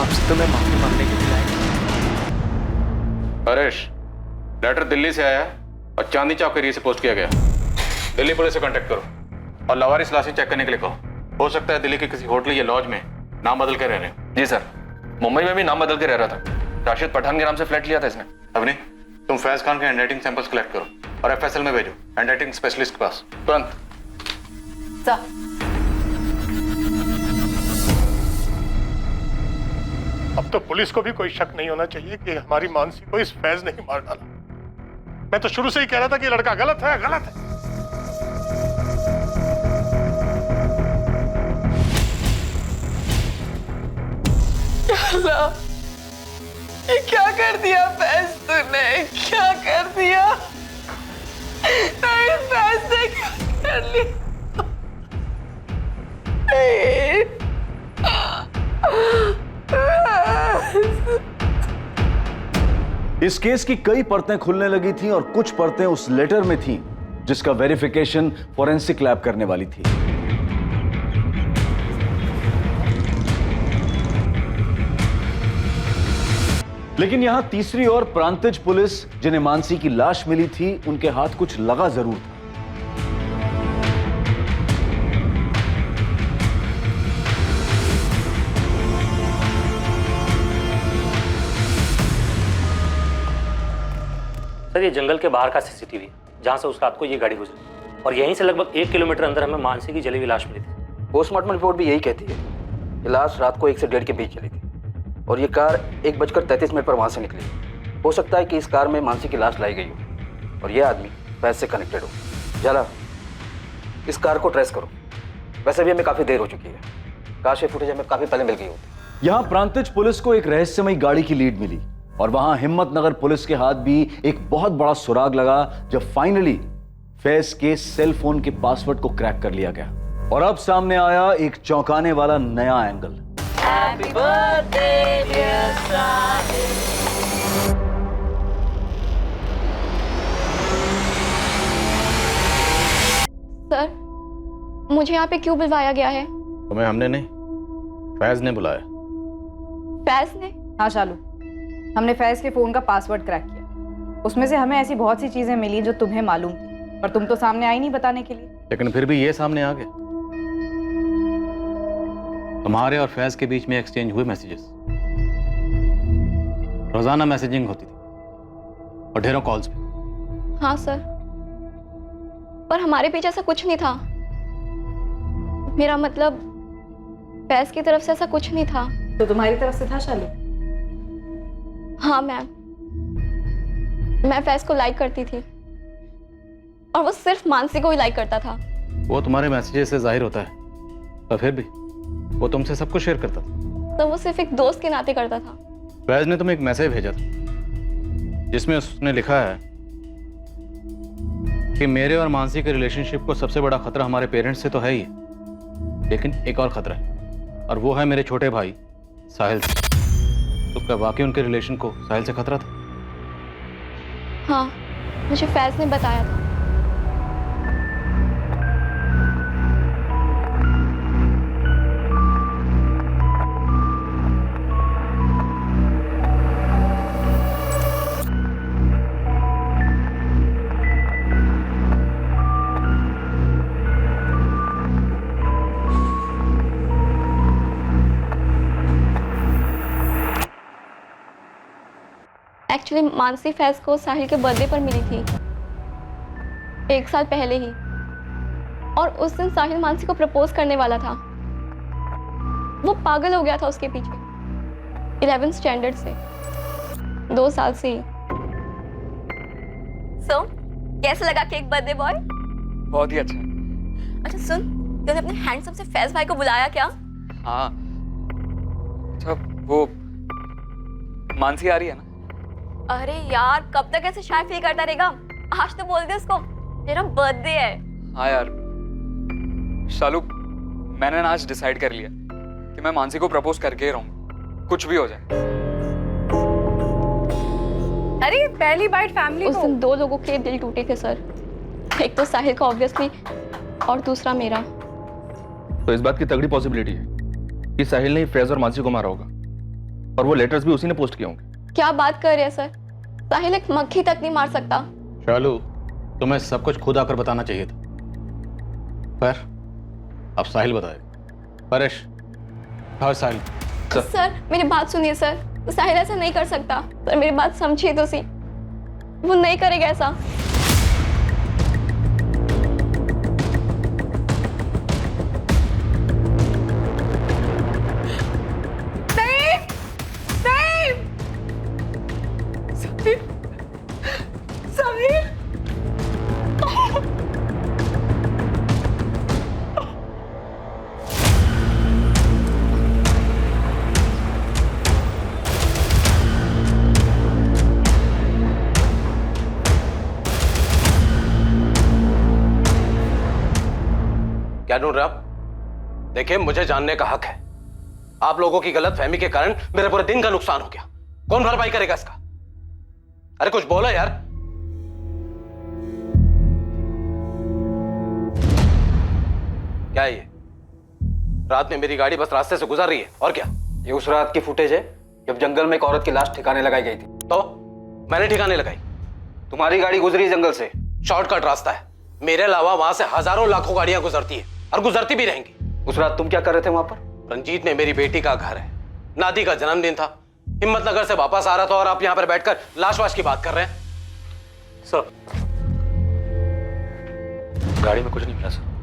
आपसे तो मैं माफी मांगने के लिए आया। हरेश, लेटर दिल्ली से आया और चांदनी चौक के एरिया से पोस्ट किया गया। दिल्ली पुलिस से कांटेक्ट करो और लवारिस लाशें चेक करने के लिए कहो। हो सकता है दिल्ली के किसी होटल या लॉज में नाम बदल के रह रहे हैं। जी सर, मुंबई में भी नाम बदल के रह रहा था। राशिद पठान के नाम से फ्लैट लिया था इसने। अवनी, तुम फैज खान के हैंडराइटिंग सैंपल्स कलेक्ट करो और एफएसएल में भेजो, हैंडराइटिंग स्पेशलिस्ट के पास तुरंत। अब तो पुलिस को भी कोई शक नहीं होना चाहिए कि हमारी मानसी को इस फैज ने ही मार डाला। मैं तो शुरू से ही कह रहा था कि लड़का गलत है, गलत है। अल्लाह, ये क्या कर दिया फैज तूने? क्या कर दिया? नहीं, फैज ने क्या कर लिया? इस केस की कई परतें खुलने लगी थीं और कुछ परतें उस लेटर में थीं जिसका वेरिफिकेशन फॉरेंसिक लैब करने वाली थी। लेकिन यहां तीसरी ओर प्रांतिज पुलिस, जिन्हें मानसी की लाश मिली थी, उनके हाथ कुछ लगा जरूर था। सर, ये जंगल के बाहर का सीसीटीवी है जहां से उस रात को ये गाड़ी गुजरी, और यहीं से लगभग 1 किलोमीटर अंदर हमें मानसी की जली हुई लाश मिली थी। पोस्टमार्टम रिपोर्ट भी यही कहती है कि लाश रात को 1 से 1.5 के बीच चली थी और ये कार 1:33 पर वहां से निकली। हो सकता है कि इस कार में मानसी की लाश लाई गई हो और ये आदमी फैज से कनेक्टेड हो। जाला, इस कार को ट्रेस करो। वैसे भी हमें काफी देर हो चुकी है, काश ये फुटेज हमें काफी पहले मिल गई होती। यहां प्रांतिज पुलिस को एक रहस्यमयी गाड़ी की लीड मिली और वहां हिम्मतनगर पुलिस के हाथ भी एक बहुत बड़ा सुराग लगा जब फाइनली फैज के सेल फोन के पासवर्ड को क्रैक कर लिया गया और अब सामने आया एक चौंकाने वाला नया angle. Happy birthday, dear Sahil. Sir, मुझे यहाँ पे क्यों बुलवाया गया है? तुम्हें हमने नहीं, फैज ने बुलाया। फैज ने? हाँ शालू, हमने फैज के फोन का पासवर्ड क्रैक किया। उसमें से हमें ऐसी बहुत सी चीजें मिली जो तुम्हें मालूम थी, पर तुम तो सामने आई नहीं बताने के लिए। लेकिन फिर भी ये सामने आ गया। तुम्हारे और फैज के बीच में एक्सचेंज हुए मैसेजेस, रोजाना मैसेजिंग होती थी और ढेरों कॉल्स भी। हाँ सर, पर हमारे पीछे ऐसा कुछ नहीं था। मेरा मतलब फैज की तरफ से ऐसा कुछ नहीं था। तो तुम्हारी तरफ से था शालू? हाँ मैम, मैं फैज को लाइक करती थी और वो सिर्फ मानसी को ही लाइक करता था। वो तुम्हारे मैसेजेस से जाहिर होता है, पर फिर भी वो तुमसे सब कुछ शेयर करता था। तो वो सिर्फ एक दोस्त के नाते करता था। फैज ने तुम्हें एक मैसेज भेजा था जिसमें उसने लिखा है कि मेरे और मानसी के रिलेशनशिप को सबसे बड़ा खतरा हमारे पेरेंट्स से तो है ही, लेकिन एक और खतरा है और वो है मेरे छोटे भाई साहिल से। तो क्या वाकई उनके रिलेशन को साहिल से खतरा था? हाँ, मुझे फैज ने बताया था। एक्चुअली मानसी फैज को साहिल के बर्थडे पर मिली थी 1 साल पहले ही, और उस दिन साहिल मानसी को प्रपोज करने वाला था। वो पागल हो गया था उसके पीछे 11th स्टैंडर्ड से, 2 साल से ही। सो कैसा लगा केक बर्थडे बॉय? बहुत ही अच्छा। अच्छा सुन, तूने अपने हैंडसम से फैज भाई को बुलाया क्या? हाँ, अच्छा वो मानसी आ रही है ना? अरे यार, कब तक ऐसे शाय फील करता रहेगा? आज तो बोल दे उसको मेरा बर्थडे है। हाँ यार शालू, मैंने ना आज डिसाइड कर लिया कि मैं मानसी को प्रपोज करके ही रहूंगा, कुछ भी हो जाए। अरे पहली बाइट फैमिली उस दिन 2 लोगों के दिल टूटे थे सर, एक तो साहिल का ऑब्वियसली और दूसरा मेरा। तो इस बात की तगड़ी पॉसिबिलिटी है कि साहिल ने फैज और मानसी को मारा होगा, और वो लेटर्स भी उसी ने पोस्ट किए होंगे। क्या बात कर रहे हैं सर, साहिल एक मक्खी तक नहीं मार सकता। शालू, तुम्हें सब कुछ खुद आकर बताना चाहिए था, पर अब साहिल बताए। परेश, हाँ साहिल। सर मेरी बात सुनिए सर, साहिल ऐसा नहीं कर सकता सर, मेरी बात समझिए तो सी, वो नहीं करेगा ऐसा। क्या ढूंढ रहे आप? देखिए, मुझे जानने का हक है। आप लोगों की गलतफहमी के कारण मेरे पूरे दिन का नुकसान हो गया। कौन भरपाई करेगा इसका? अरे कुछ बोलो यार। क्या है ये? रात में मेरी गाड़ी बस रास्ते से गुजर रही है, और क्या? ये उस रात की फुटेज है जब जंगल में एक औरत की लाश ठिकाने लगाई गई थी। तो मैंने ठिकाने लगाई? तुम्हारी गाड़ी गुजरी जंगल से, शॉर्टकट रास्ता है। मेरे अलावा वहां से हजारों लाखों गाड़ियां गुजरती है और गुजरती भी रहेंगी। उस रात तुम क्या कर रहे थे वहां पर? रंजीत में मेरी बेटी का घर है, नादी का जन्मदिन था, हिम्मतनगर से वापस आ रहा था और आप यहां पर बैठकर लाश वाश की बात कर रहे हैं। सर गाड़ी में कुछ नहीं मिला सर।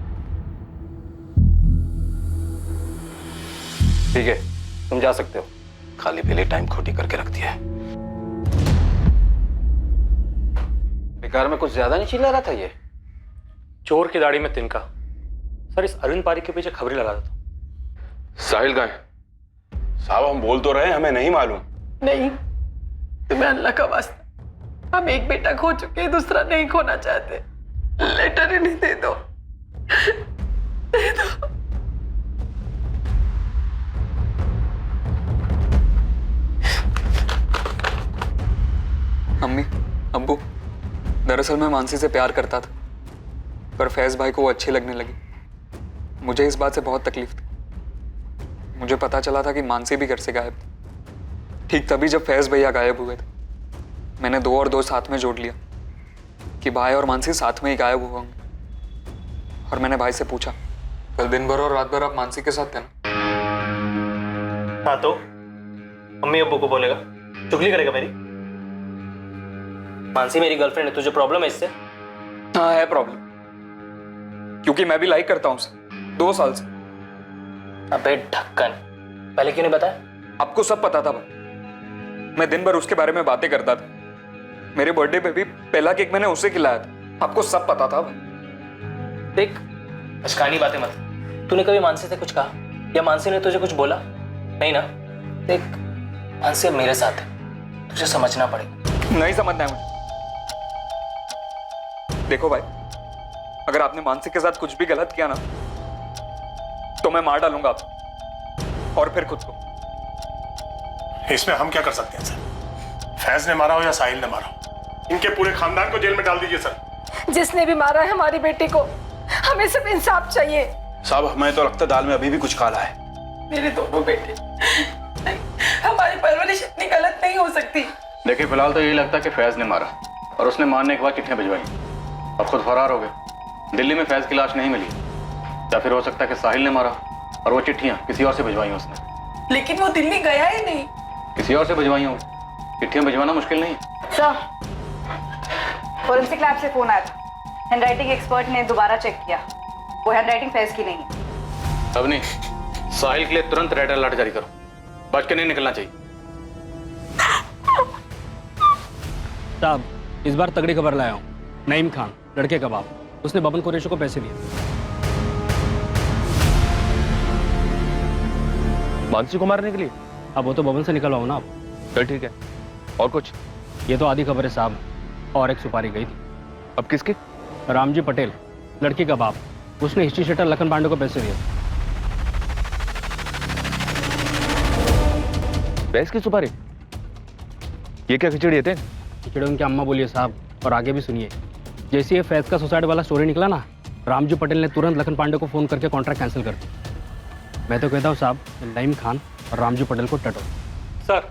ठीक है, तुम जा सकते हो। खाली पीली टाइम खोटी करके रख दिया है। बेकार में कुछ ज्यादा नहीं चिल्ला रहा था ये? चोर की दाढ़ी में तिनका। सर इस अरविंद पारी के पीछे खबरें लगा देता। साहिल कहाँ है? साहब हम बोल तो रहे हैं, हमें नहीं मालूम। नहीं, तुम्हें अल्लाह का वास्ता, हम एक बेटा खो चुके हैं, दूसरा नहीं खोना चाहते। लेटर इन्हें दे दो, दे दो। अम्मी, अब्बू, दरअसल मैं मानसी से प्यार करता था, पर फैज भाई को वो अच्छी लगने लगी। मुझे इस बात से बहुत तकलीफ थी। मुझे पता चला था कि मानसी भी घर से गायब थी। ठीक तभी जब फैज भैया गायब हुए थे, मैंने 2 और 2 साथ में जोड़ लिया कि भाई और मानसी साथ में ही गायब हुए होंगे। और मैंने भाई से पूछा, कल दिन भर और रात भर आप मानसी के साथ थे ना? हाँ, तो अम्मी अब्बू को बोलेगा, चुगली करेगा मेरी? मानसी मेरी गर्लफ्रेंड है, तुझे प्रॉब्लम है इससे? हाँ है प्रॉब्लम, क्योंकि मैं भी लाइक करता हूँ उसे 2 साल से। अबे ढक्कन, पहले क्यों नहीं बताया? आपको सब पता था भाई, मैं दिन भर उसके बारे में बातें करता था। मेरे बर्थडे पे भी पहला केक मैंने उसे खिलाया था। आपको सब पता था भाई। देख, अचकानी बातें मत। तूने कभी मानसी से कुछ कहा या मानसी ने तुझे कुछ बोला? नहीं ना? देख, मानसी अब मेरे साथ है, तुझे समझना पड़ेगा। नहीं समझना है मुझे। देखो भाई, अगर आपने मानसी के साथ कुछ भी गलत किया ना, तो मैं मार डालूंगा आपको, और फिर खुद को। इसमें हम क्या कर सकते हैं सर? फैज ने मारा हो या साहिल ने मारा हो, इनके पूरे खानदान को जेल में डाल दीजिए सर। जिसने भी मारा है हमारी बेटी को, हमें सिर्फ इंसाफ चाहिए। साहब हमें तो लगता दाल में अभी भी कुछ काला है। मेरे दोनों बेटे, हमारी परवरिश इतनी गलत नहीं हो सकती। देखिए, फिलहाल तो यही लगता है कि फैज ने मारा, और उसने मारने के बाद चिट्ठियां भिजवाई। अब खुद फरार हो गए। दिल्ली में फैज की लाश नहीं मिली, या फिर हो सकता है कि साहिल ने मारा और वो चिट्ठियां किसी और से भिजवाई उसने। लेकिन वो दिल्ली गया ही नहीं। किसी और से भिजवाई हो, चिट्ठियां भिजवाना मुश्किल नहीं। सर, फोरेंसिक लैब से फोन आया था। हैंडराइटिंग एक्सपर्ट ने दोबारा चेक किया, वो हैंडराइटिंग फैज की नहीं है। अब नहीं, साहिल के लिए तुरंत रेड अलर्ट जारी करो, बच के नहीं निकलना चाहिए। साहब, इस बार तगड़ी खबर लाया हूँ। नईम खान, लड़के का बाप, उसने बबन कुरैशी को पैसे दिए। मानसी को मारने के लिए? अब वो तो बबन से निकलवाओ ना आप। चल ठीक है, और कुछ? ये तो आधी खबर है साहब, और एक सुपारी गई थी। अब किसकी? रामजी पटेल, लड़की का बाप। उसने हिस्ट्री शीटर लखन पांडे को पैसे दिए। फैज की सुपारी? ये क्या खिचड़ी है? खिचड़ी उनकी अम्मा बोलिए साहब, और आगे भी सुनिए। जैसे ये फैज का सुसाइड वाला स्टोरी निकला ना, रामजी पटेल ने तुरंत लखन पांडे को फोन करके कॉन्ट्रैक्ट कैंसिल कर दिया। मैं तो कहता हूँ साहब, नईम खान और रामजी पटेल को टटो। सर,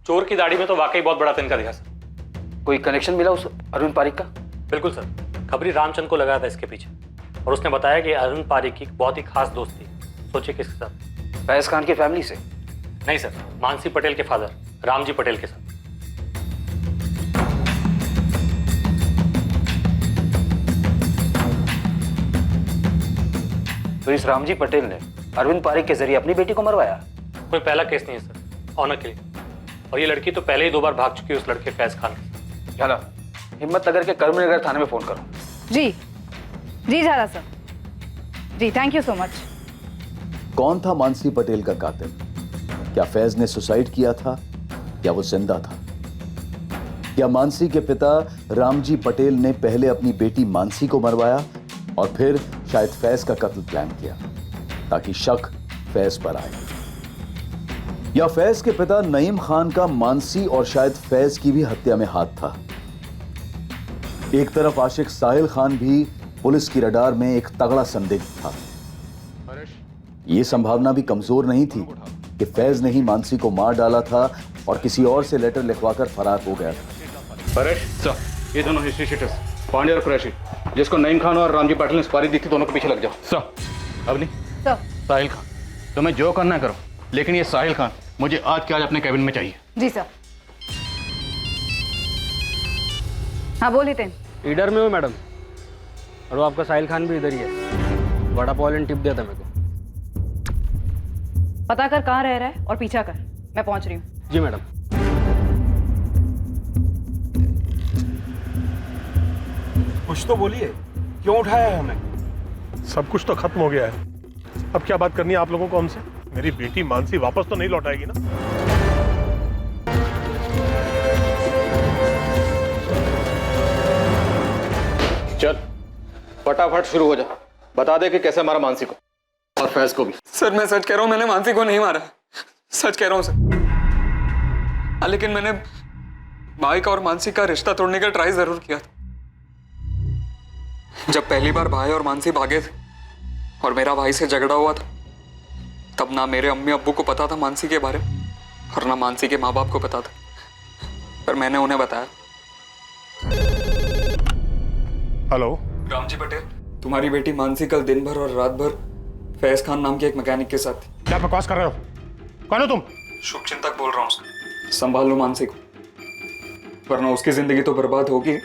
चोर की दाढ़ी में तो वाकई बहुत बड़ा तिनका दिखा सर। कोई कनेक्शन मिला उस अरुण पारिक का? बिल्कुल सर, खबरी रामचंद को लगाया था इसके पीछे, और उसने बताया कि अरुण पारिक की बहुत ही खास दोस्त थी। सोचिए किसके साथ? फैज खान की फैमिली से? नहीं सर, मानसी पटेल के फादर रामजी पटेल के साथ। तो इस रामजी पटेल ने अरविंद पारिक के जरिए अपनी बेटी को मरवाया? कोई पहला केस नहीं है सर, ऑनर के लिए। और ये लड़की तो पहले ही 2 बार भाग चुकी है उस लड़के फैज खान के। झाला, हिम्मतनगर के कर्मनगर थाने में फोन करो। जी जी झाला सर, जी थैंक यू सो मच। कौन था मानसी पटेल का कातिल? क्या फैज ने सुसाइड किया था या वो जिंदा था? क्या मानसी के पिता रामजी पटेल ने पहले अपनी बेटी मानसी को मरवाया और फिर शायद फैज का कत्ल प्लान किया ताकि शक फैज पर आए? या फैज के पिता नईम खान का मानसी और शायद फैज की भी हत्या में हाथ था? एक तरफ आशिक साहिल खान भी पुलिस की रडार में एक तगड़ा संदिग्ध था। यह संभावना भी कमजोर नहीं थी कि फैज ने ही मानसी को मार डाला था और किसी और से लेटर लिखवाकर फरार हो गया था। परेश सर, ये दोनों हिस्ट्री शीटर्स पांडे और कुरैशी, जिसको नईम खान और रामजी पटेल ने सुपारी दी थी, दोनों के पीछे लग जाओ। सर। अवनी सर। साहिल खान, तुम्हें जो करना करो, लेकिन ये साहिल खान मुझे आज के आज अपने कैबिन में चाहिए। जी सर। हाँ बोलिए थे। इधर में हूँ मैडम, और वो आपका साहिल खान भी इधर ही है। बड़ा पॉइंट टिप दिया था मेरे को। पता कर कहाँ रह रहा है और पीछा कर, मैं पहुंच रही हूँ। जी मैडम। कुछ तो बोलिए, क्यों उठाया है हमें? सब कुछ तो खत्म हो गया है, अब क्या बात करनी है आप लोगों को हमसे? मेरी बेटी मानसी वापस तो नहीं लौटाएगी ना? चल फटाफट शुरू हो जा, बता दे कि कैसे मारा मानसी को और फैज को भी। सर मैं सच कह रहा हूं, मैंने मानसी को नहीं मारा, सच कह रहा हूं सर। हाँ, लेकिन मैंने भाई का और मानसी का रिश्ता तोड़ने का ट्राई जरूर किया था। जब पहली बार भाई और मानसी भागे थे और मेरा भाई से झगड़ा हुआ था, तब ना मेरे अम्मी अब्बू को पता था मानसी के बारे में और ना मानसी के माँ बाप को पता था, पर मैंने उन्हें बताया। हेलो रामजी पटेल, तुम्हारी बेटी मानसी कल दिन भर और रात भर फैज खान नाम के एक मैकेनिक के साथ थी। क्या बकवास कर रहे हो? कौन हो तुम? शुभचिंतक बोल रहा हूँ सर, संभाल लो मानसी को, वरना उसकी जिंदगी तो बर्बाद होगी,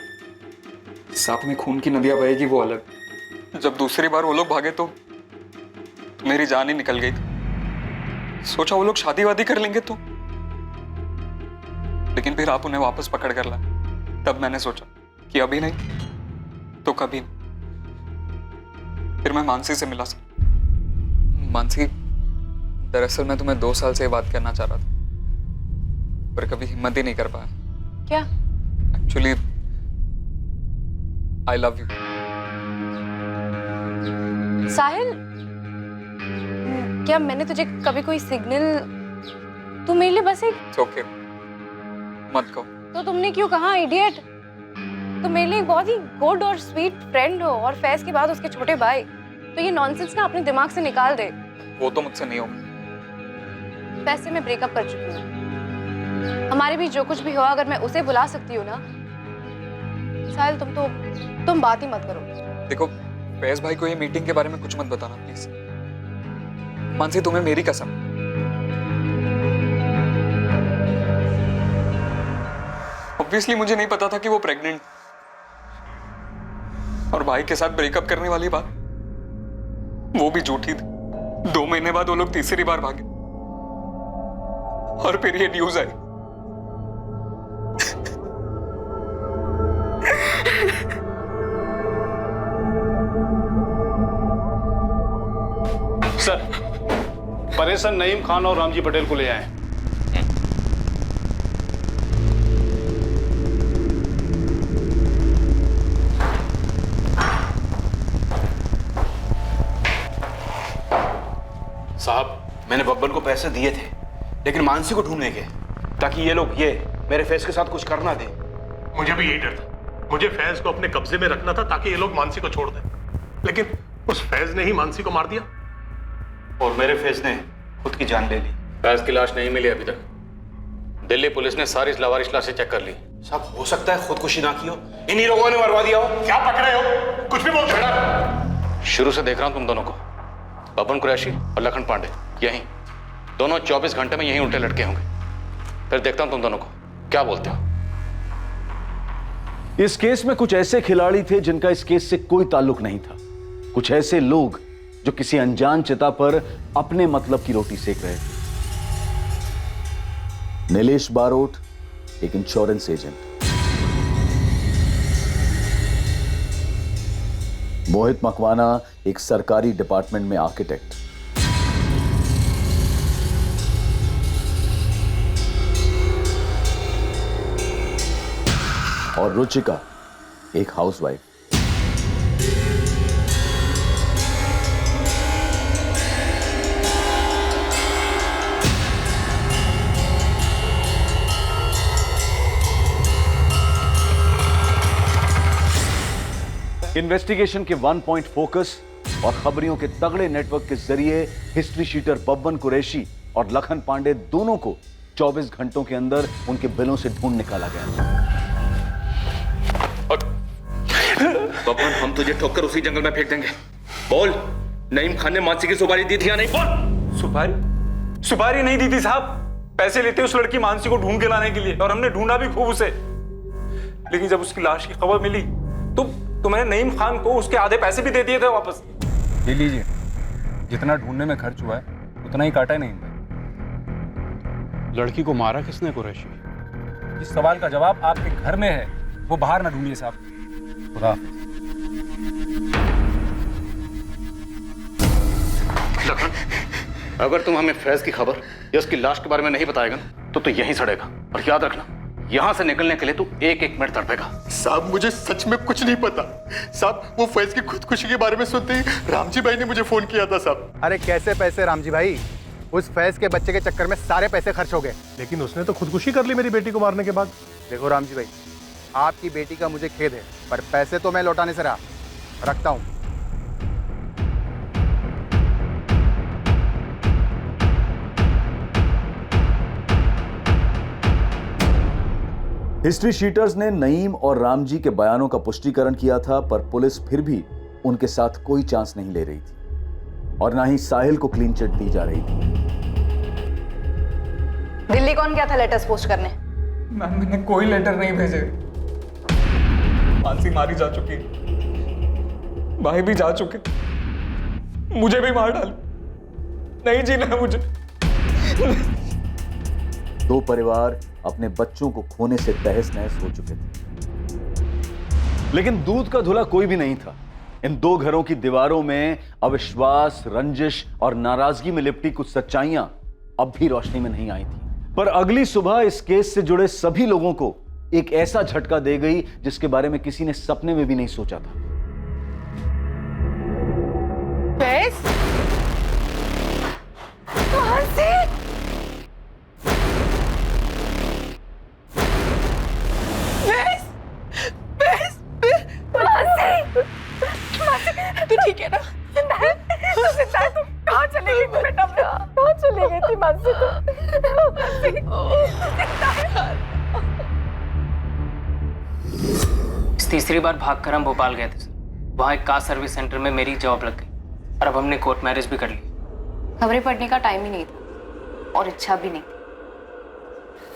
साथ में खून की नदियां बहेगी वो अलग। जब दूसरी बार वो लोग भागे तो मेरी जान ही निकल गई थी। सोचा वो लोग शादी वादी कर लेंगे तो, लेकिन फिर आप उन्हें वापस पकड़ कर लाए। तब मैंने सोचा कि अभी नहीं तो कभी नहीं। फिर मैं मानसी से मिला सर। मानसी, दरअसल मैं तुम्हें 2 साल से ये बात करना चाह रहा था, पर कभी हिम्मत ही नहीं कर पाया। क्या? Actually I love you. Sahil, क्या मैंने तुझे कभी कोई सिग्नल? तू मेरे लिए बस एक ओके, मत कहो। तो तुमने क्यों कहा इडियट? तुम मेरे लिए एक बहुत ही गुड और स्वीट फ्रेंड हो, और फैज के बाद उसके छोटे भाई। तो ये नॉनसेंस ना अपने दिमाग से निकाल दे। वो तो मुझसे नहीं होगा। फैज से मैं ब्रेकअप कर चुकी हूँ। हमारे बीच जो कुछ भी हो, अगर मैं उसे बुला सकती हूँ ना। साहिल तुम बात ही मत करो। देखो, फैज भाई को ये मीटिंग के बारे में कुछ मत बताना प्लीज। मानसी, तुम्हें मेरी कसम। ऑब्वियसली मुझे नहीं पता था कि वो प्रेग्नेंट, और भाई के साथ ब्रेकअप करने वाली बात वो भी झूठी थी। 2 महीने बाद वो लोग तीसरी बार भागे और फिर ये न्यूज आई। सर, परेश सर नईम खान और रामजी पटेल को ले आए। साहब मैंने बब्बन को पैसे दिए थे, लेकिन मानसी को ढूंढने के, ताकि ये लोग मेरे फैज के साथ कुछ कर ना दे। मुझे भी यही डर था। मुझे फैज को अपने कब्जे में रखना था ताकि ये लोग मानसी को छोड़ दें, लेकिन उस फैज ने ही मानसी को मार दिया और मेरे फैज ने खुद की जान ले ली। फैज की लाश नहीं मिली अभी तक। दिल्ली पुलिस ने सारी लावारिश लाशें चेक कर ली। साहब हो सकता है खुदकुशी ना की हो, इन्हीं लोगों ने मरवा दिया हो। क्या पकड़े हो? कुछ भी बोल रहे। शुरू से देख रहा हूं तुम दोनों को, बब्बन कुरैशी और लखन पांडे यहीं, दोनों 24 घंटे में यहीं उल्टे लटके होंगे। फिर देखता हूं तुम दोनों को क्या बोलते हो। इस केस में कुछ ऐसे खिलाड़ी थे जिनका इस केस से कोई ताल्लुक नहीं था, कुछ ऐसे लोग जो किसी अनजान चिता पर अपने मतलब की रोटी सेक रहे थे। नीलेश बारोट एक इंश्योरेंस एजेंट, मोहित मकवाना एक सरकारी डिपार्टमेंट में आर्किटेक्ट, और रुचिका एक हाउसवाइफ। इन्वेस्टिगेशन के 1 पॉइंट फोकस और खबरियों के तगड़े नेटवर्क के जरिए हिस्ट्री शीटर बब्बन कुरैशी और लखन पांडे दोनों को 24 घंटों के अंदर उनके बिलों से ढूंढ निकाला गया। बब्बन, हम तुझे ठोककर उसी जंगल में फेंक देंगे। बोल, नईम खान ने मानसी की सुपारी दी थी या नहीं? बोल। सुपारी नहीं दी थी साहब, पैसे लेते उस लड़की मानसी को ढूंढ के लाने के लिए, और हमने ढूंढा भी खूब उसे। लेकिन जब उसकी लाश की खबर मिली तो मैंने नईम खान को उसके आधे पैसे भी दे दिए थे वापस। ये लीजिए, जितना ढूंढने में खर्च हुआ है उतना ही काटा नहीं। लड़की को मारा किसने कुरैशी? इस सवाल का जवाब आपके घर में है, वो बाहर ना ढूंढिए साहब। खुदा लखन, अगर तुम हमें फैज की खबर या उसकी लाश के बारे में नहीं बताएगा तो यहीं सड़ेगा। और याद रखना, यहां से निकलने के लिए तू एक मिनट तड़पेगा। साहब मुझे सच में कुछ नहीं पता। साहब वो फैज की खुदकुशी के बारे में सुनते ही रामजी भाई ने मुझे फोन किया था साहब। अरे कैसे पैसे रामजी भाई, उस फैज के बच्चे के चक्कर में सारे पैसे खर्च हो गए। लेकिन उसने तो खुदकुशी कर ली मेरी बेटी को मारने के बाद। देखो रामजी भाई, आपकी बेटी का मुझे खेद है, पर पैसे तो मैं लौटाने से रहा। रखता हूं। हिस्ट्री शीटर्स ने नईम और रामजी के बयानों का पुष्टिकरण किया था, पर पुलिस फिर भी उनके साथ कोई चांस नहीं ले रही थी और ना ही साहिल को क्लीन चिट दी जा रही थी। दिल्ली कौन गया था लेटर्स पोस्ट करने? मैम, मैंने कोई लेटर नहीं भेजे। मानसी मारी जा चुकी, भाई भी जा चुके, मुझे भी मार डाल, नहीं जीना है मुझे। दो परिवार अपने बच्चों को खोने से तहस नहस हो चुके थे, लेकिन दूध का धुला कोई भी नहीं था। इन दो घरों की दीवारों में अविश्वास, रंजिश और नाराजगी में लिपटी कुछ सच्चाइयां अब भी रोशनी में नहीं आई थी। पर अगली सुबह इस केस से जुड़े सभी लोगों को एक ऐसा झटका दे गई जिसके बारे में किसी ने सपने में भी नहीं सोचा था। तू ठीक है ना? तू कहाँ चली गई थी बेटा? कहाँ चली गई थी मानसी? तीसरी बार भागकर हम भोपाल गए थे सर। वहाँ एक कार सर्विस सेंटर में मेरी जॉब लग गई और अब हमने कोर्ट मैरिज भी कर ली। खबरें पढ़ने का टाइम ही नहीं था और इच्छा भी नहीं।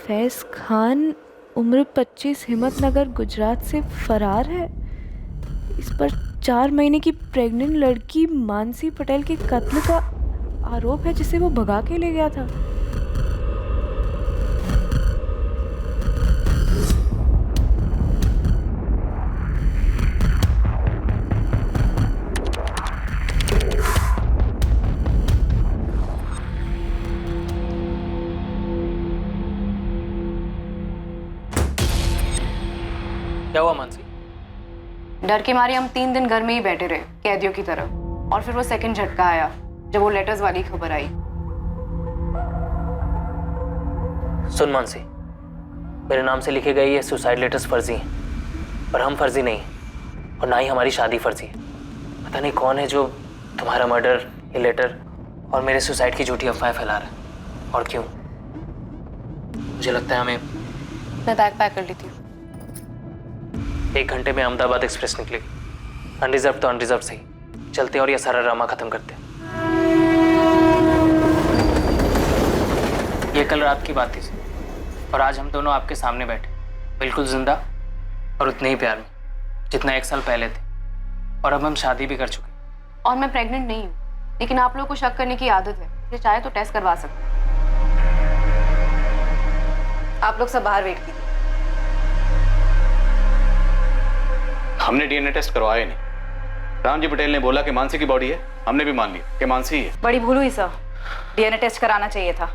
फैज खान उम्र 25, हिम्मतनगर गुजरात से फरार है। इस पर 4 महीने की प्रेग्नेंट लड़की मानसी पटेल के कत्ल का आरोप है, जिसे वो भगा के ले गया था। क्या हुआ मानसी? डर के मारे हम 3 दिन घर में ही बैठे रहे कैदियों की तरह, और फिर वो सेकंड झटका आया। जब वो लेटर्स वाली खबर आई। सुन मानसी, मेरे नाम से लिखे गए ये सुसाइड लेटर्स फर्जी हैं, पर हम फर्जी नहीं हैं और ना ही हमारी शादी फर्जी है। पता नहीं कौन है जो तुम्हारा मर्डर, ये लेटर और मेरे सुसाइड की झूठी अफवाहें फैला रहा है। और क्यों? मुझे लगता है हमें। मैं बैग पैक कर लेती हूँ। 1 घंटे में अहमदाबाद एक्सप्रेस निकलेगी। अनरिजर्व तो अनरिजर्व सही, चलते और ये सारा ड्रामा खत्म करते। ये कल रात की बात थी और आज हम दोनों आपके सामने बैठे, बिल्कुल जिंदा और उतने ही प्यार में जितना 1 साल पहले थे। और अब हम शादी भी कर चुके। और मैं प्रेग्नेंट नहीं हूँ, लेकिन आप लोगों को शक करने की आदत है, इसलिए चाहे तो टेस्ट करवा सकते हैं। आप लोग सब बाहर वेट कीजिए। हमने डीएनए टेस्ट करवाया ही नहीं। रामजी पटेल ने बोला कि मानसी की बॉडी है, हमने भी मान लिया कि मानसी ही है। बड़ी भूल हुई सर, डीएनए टेस्ट कराना चाहिए था।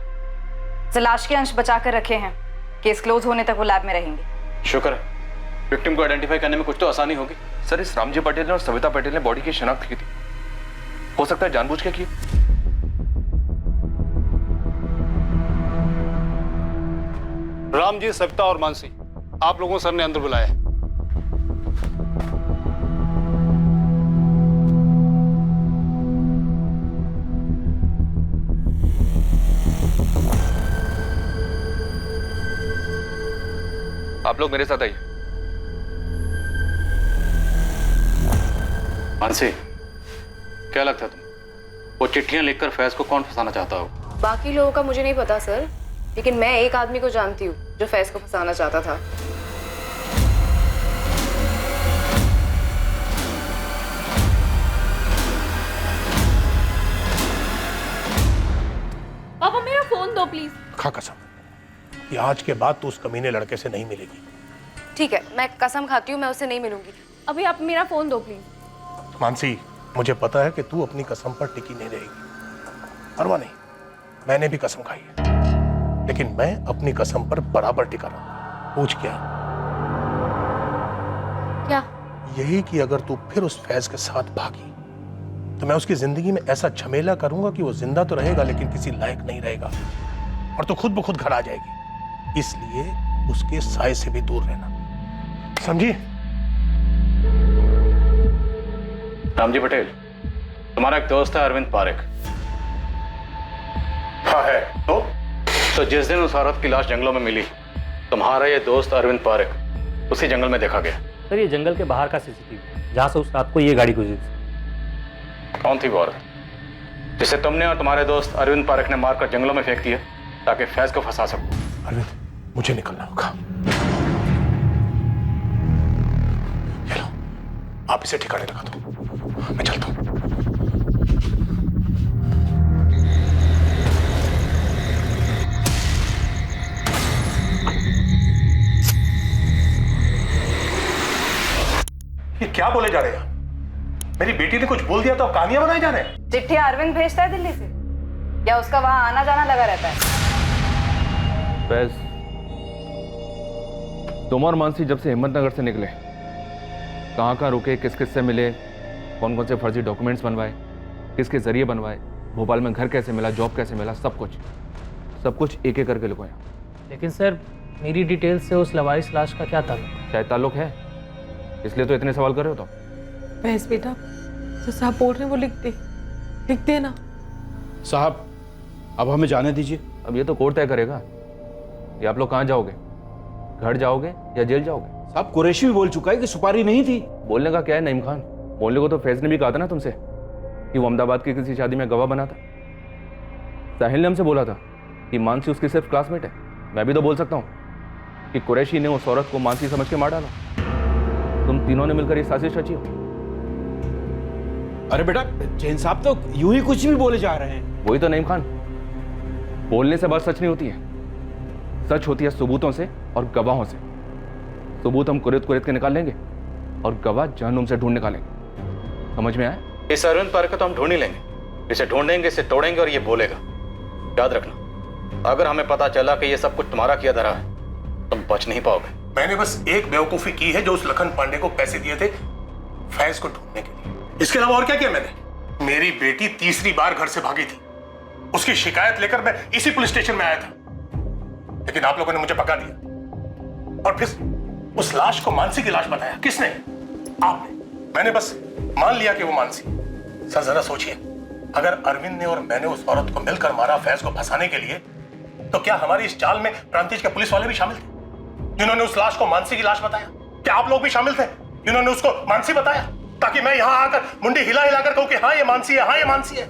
सर लाश के अंश बचा कर रखे हैं, केस क्लोज होने तक वो लैब में रहेंगे। शुक्र है, विक्टिम को आइडेंटिफाई करने में कुछ तो आसानी होगी। सर इस रामजी पटेल ने और सविता पटेल ने बॉडी की शिनाख्त की थी, हो सकता है जानबूझ के की। रामजी, सविता और मानसी, आप लोगों सर ने अंदर बुलाया है। आप लोग मेरे साथ आइए। मानसी, क्या लगता है तुम, वो चिट्ठियां लिखकर फैज को कौन फंसाना चाहता हो? बाकी लोगों का मुझे नहीं पता सर, लेकिन मैं एक आदमी को जानती हूँ जो फैज को फंसाना चाहता था। पापा मेरा फोन दो प्लीज। खा कसम, ये आज के बाद तू उस कमीने लड़के से नहीं मिलेगी। ठीक है, मैं कसम खाती हूँ मैं उससे नहीं मिलूंगी। अभी आप मेरा फोन दो प्लीज। मानसी, मुझे पता है कि तू अपनी कसम पर टिकी नहीं रहेगी, परवाह नहीं, मैंने भी कसम खाई है, लेकिन मैं अपनी कसम पर बराबर टिका रहूंगा। पूछ क्या? क्या? यही कि अगर तू फिर उस फैज के साथ भागी तो मैं उसकी जिंदगी में ऐसा झमेला करूंगा कि वो जिंदा तो रहेगा लेकिन किसी लायक नहीं रहेगा और तो खुद ब खुद घर आ जाएगी। इसलिए उसके साय से भी दूर रहना, समझी? रामजी पटेल, तुम्हारा एक दोस्त है अरविंद पारेख। हाँ है। तो जिस दिन उस औरत की लाश जंगलों में मिली, तुम्हारा ये दोस्त अरविंद पारेख उसी जंगल में देखा गया। सर ये जंगल के बाहर का सीसीटीवी, जहाँ से उस रात को ये गाड़ी गुजरी थी। कौन थी वो औरत जिसे तुमने और तुम्हारे दोस्त अरविंद पारेख ने मारकर जंगलों में फेंक दिया ताकि फैज को फंसा सको? अरविंद, मुझे निकलना होगा। ये लो, आप इसे ठिकाने लगा दो, मैं चलता हूं। ये क्या बोले जा रहे हैं? मेरी बेटी ने कुछ बोल दिया तो कहानियां बनाई जा रहे हैं। चिट्ठी अरविंद भेजता है दिल्ली से, या उसका वहां आना जाना लगा रहता है? फैज, तुम और मानसी जब से हिम्मतनगर से निकले, कहाँ कहाँ रुके, किस किस से मिले, कौन कौन से फर्जी डॉक्यूमेंट्स बनवाए, किसके जरिए बनवाए, भोपाल में घर कैसे मिला, जॉब कैसे मिला, सब कुछ एक एक करके लिखवाया। लेकिन सर मेरी डिटेल से उस लवारिस लाश का क्या ताल्लुक? शायद ताल्लुक है, इसलिए तो इतने सवाल कर रहे हो। तो फैज बेटा, जो साहब बोल रहे हैं वो लिख दे ना। साहब अब हमें जाने दीजिए। अब ये तो कोर्ट तय करेगा। ये आप लोग कहाँ जाओगे, घर जाओगे या जेल जाओगे? साहब कुरैशी भी बोल चुका है कि सुपारी नहीं थी। बोलने का क्या है नईम खान, बोलने को तो फैज ने भी कहा था ना तुमसे कि वो अहमदाबाद की किसी शादी में गवाह बना था। साहिल ने हमसे बोला था कि मानसी उसकी सिर्फ क्लासमेट है। मैं भी तो बोल सकता हूँ कि कुरैशी ने उस औरत को मानसी समझ के मार डाला। तुम तीनों ने मिलकर ये साजिश रची हो। अरे बेटा, जैन साहब तो यूं ही कुछ भी बोले जा रहे हैं। वही तो नईम खान, बोलने से बात सच नहीं होती है, सच होती है सबूतों से और गवाहों से। सबूत हम कुरेद के निकाल लेंगे और गवाह जहन्नुम से ढूंढ निकालेंगे। समझ में आया? इस अरविंद पारेख को तो हम ढूंढ ही लेंगे, इसे ढूंढेंगे, इसे तोड़ेंगे और ये बोलेगा। याद रखना, अगर हमें पता चला कि ये सब कुछ तुम्हारा किया धरा है, तुम बच नहीं पाओगे। मैंने बस एक बेवकूफी की है, जो उस लखन पांडे को पैसे दिए थे फैज को ढूंढने के लिए। इसके अलावा और क्या किया मैंने? मेरी बेटी तीसरी बार घर से भागी थी। उसकी शिकायत लेकर मैं इसी पुलिस स्टेशन में आया था, लेकिन आप लोगों ने मुझे भगा दिया और फिर उस लाश को मानसी की लाश बताया। किसने? आपने। मैंने बस मान लिया कि वो मानसी। सर जरा सोचिए, अगर अरविंद ने और मैंने उस औरत को मिलकर मारा फैज को फंसाने के लिए, तो क्या हमारी इस चाल में प्रांतिज के पुलिस वाले भी शामिल थे जिन्होंने उस लाश को मानसी की लाश बताया? क्या आप लोग भी शामिल थे जिन्होंने उसको मानसी बताया, ताकि मैं यहां आकर मुंडी हिला हिलाकर कहूं कि हाँ ये मानसी है, हाँ ये मानसी है?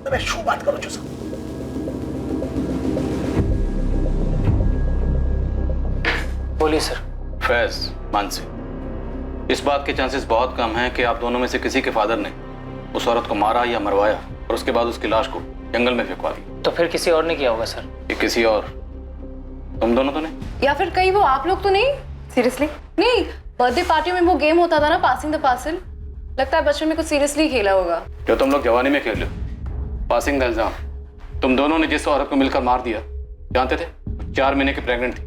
तो मैं शू बात करूं जो बोलिए सर। फैज, मानसी, इस बात के चांसेस बहुत कम हैं कि आप दोनों में से किसी के फादर ने उस औरत को मारा या मरवाया और उसके बाद उसकी लाश को जंगल में फेंकवा दी। तो फिर किसी और ने किया होगा सर। ये किसी और, तुम दोनों तो नहीं? या फिर कहीं वो आप लोग तो नहीं? सीरियसली? नहीं, बर्थडे पार्टी में वो गेम होता था ना, पासिंग द पार्सल, लगता है बचपन में कुछ सीरियसली खेला होगा। जो तुम लोग जवानी में खेल लो, पासिंग द इल्जाम। तुम दोनों ने जिस औरत को मिलकर मार दिया, जानते थे 4 महीने की प्रेग्नेंट थी,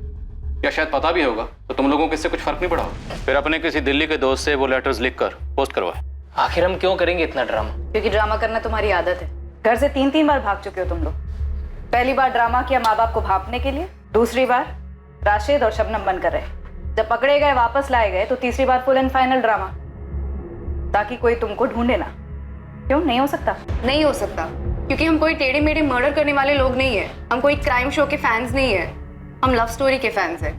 या शायद पता भी होगा, तो तुम लोगों को इससे कुछ फर्क नहीं पड़ा होगा। फिर अपने किसी दिल्ली के दोस्त से वो लेटर्स लिखकर पोस्ट करवाए। आखिर हम क्यों करेंगे इतना ड्रामा? क्योंकि ड्रामा करना तुम्हारी आदत है। घर से 3-3 बार भाग चुके हो तुम लोग। पहली बार ड्रामा किया माँ बाप को भांपने के लिए, दूसरी बार राशिद और शबनम बनकर रहे, जब पकड़े गए वापस लाए गए, तो तीसरी बार फुल एंड फाइनल ड्रामा, ताकि कोई तुमको ढूंढे ना। क्यों नहीं हो सकता? नहीं हो सकता, क्योंकि हम कोई टेढ़े मेढ़े मर्डर करने वाले लोग नहीं है, हम कोई क्राइम शो के फैंस नहीं है, हम लव स्टोरी के फैंस हैं।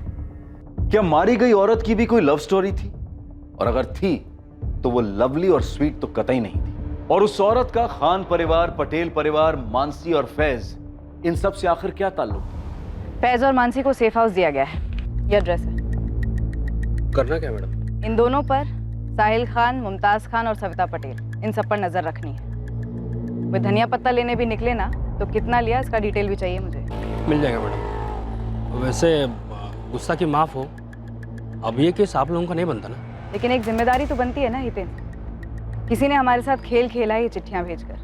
क्या मारी गई औरत की भी कोई लव स्टोरी थी? और अगर थी तो वो लवली और स्वीट तो कतई नहीं थी। और उस औरत का खान परिवार, पटेल परिवार, मानसी और फैज, इन सब से आखिर क्या ताल्लुक? फैज और मानसी को सेफ हाउस दिया गया है। यह एड्रेस है। करना क्या मैडम? इन दोनों पर साहिल खान, मुमताज खान और सविता पटेल, इन सब पर नजर रखनी है। वे धनिया पत्ता लेने भी निकले ना, तो कितना लिया इसका डिटेल भी चाहिए मुझे। मिल जाएगा मैडम। वैसे गुस्सा की माफ़ हो, अब ये केस आप लोगों का नहीं बनता ना? लेकिन एक जिम्मेदारी तो बनती है ना हितेन। किसी ने हमारे साथ खेल खेला है ये चिट्ठियां भेजकर,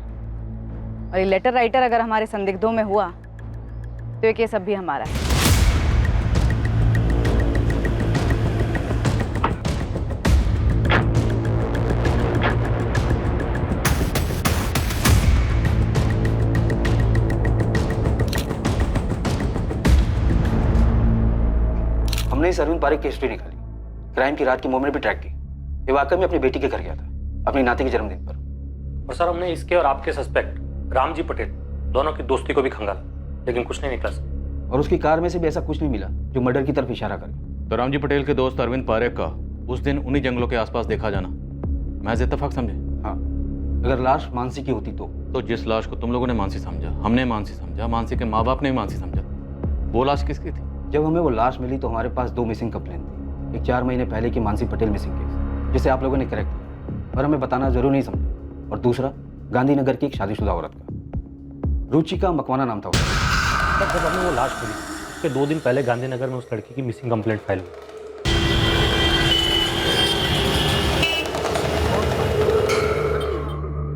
और ये लेटर राइटर अगर हमारे संदिग्धों में हुआ तो ये केस अब भी हमारा है। हमने इस अरविंद पारिक की हिस्ट्री निकाली, क्राइम की रात की मूवमेंट भी ट्रैक की। ये वाकई में अपनी बेटी के घर गया था, अपनी नाती के जन्मदिन पर। और सर हमने इसके और आपके सस्पेक्ट रामजी पटेल दोनों की दोस्ती को भी खंगाला, लेकिन कुछ नहीं निकला सर। और उसकी कार में से भी ऐसा कुछ नहीं मिला जो मर्डर की तरफ इशारा करे। तो रामजी पटेल के दोस्त अरविंद पारेख का उस दिन उन्हीं जंगलों के आसपास देखा जाना महज इत्तेफाक समझे? हाँ, अगर लाश मानसी की होती तो जिस लाश को तुम लोगों ने मानसी समझा, हमने मानसी समझा, मानसी के माँ बाप ने भी मानसी समझा, वो लाश किसकी थी? जब हमें वो लाश मिली तो हमारे पास 2 मिसिंग कंप्लेन थी। एक 4 महीने पहले की मानसी पटेल मिसिंग केस, जिसे आप लोगों ने करेक्ट किया और हमें बताना जरूर नहीं समझा, और दूसरा गांधीनगर की एक शादीशुदा औरत का, रुचिका मकवाना नाम था उसका। जब हमने वो लाश मिली उसके 2 दिन पहले गांधीनगर में उस लड़की की मिसिंग कंप्लेंट फाइल हुई।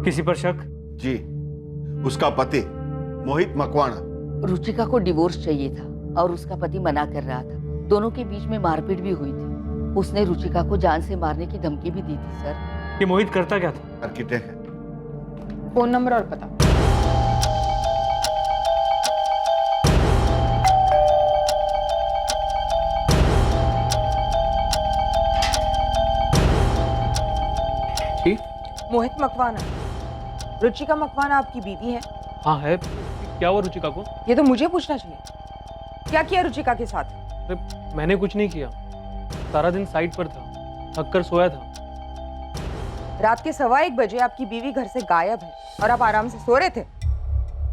किसी पर शक? जी, उसका पति मोहित मकवाना। रुचिका को डिवोर्स चाहिए था और उसका पति मना कर रहा था। दोनों के बीच में मारपीट भी हुई थी। उसने रुचिका को जान से मारने की धमकी भी दी थी सर। ये मोहित करता क्या था? आर्किटेक्ट है। फोन नंबर और पता? जी? मोहित मकवाना, रुचिका मकवाना आपकी बीवी है? हाँ है। क्या हुआ रुचिका को? ये तो मुझे पूछना चाहिए। क्या किया रुचिका के साथ? मैंने कुछ नहीं किया, सारा दिन साइट पर था, थक कर सोया था। रात के 1:15 बजे आपकी बीवी घर से गायब है और आप आराम से सो रहे थे।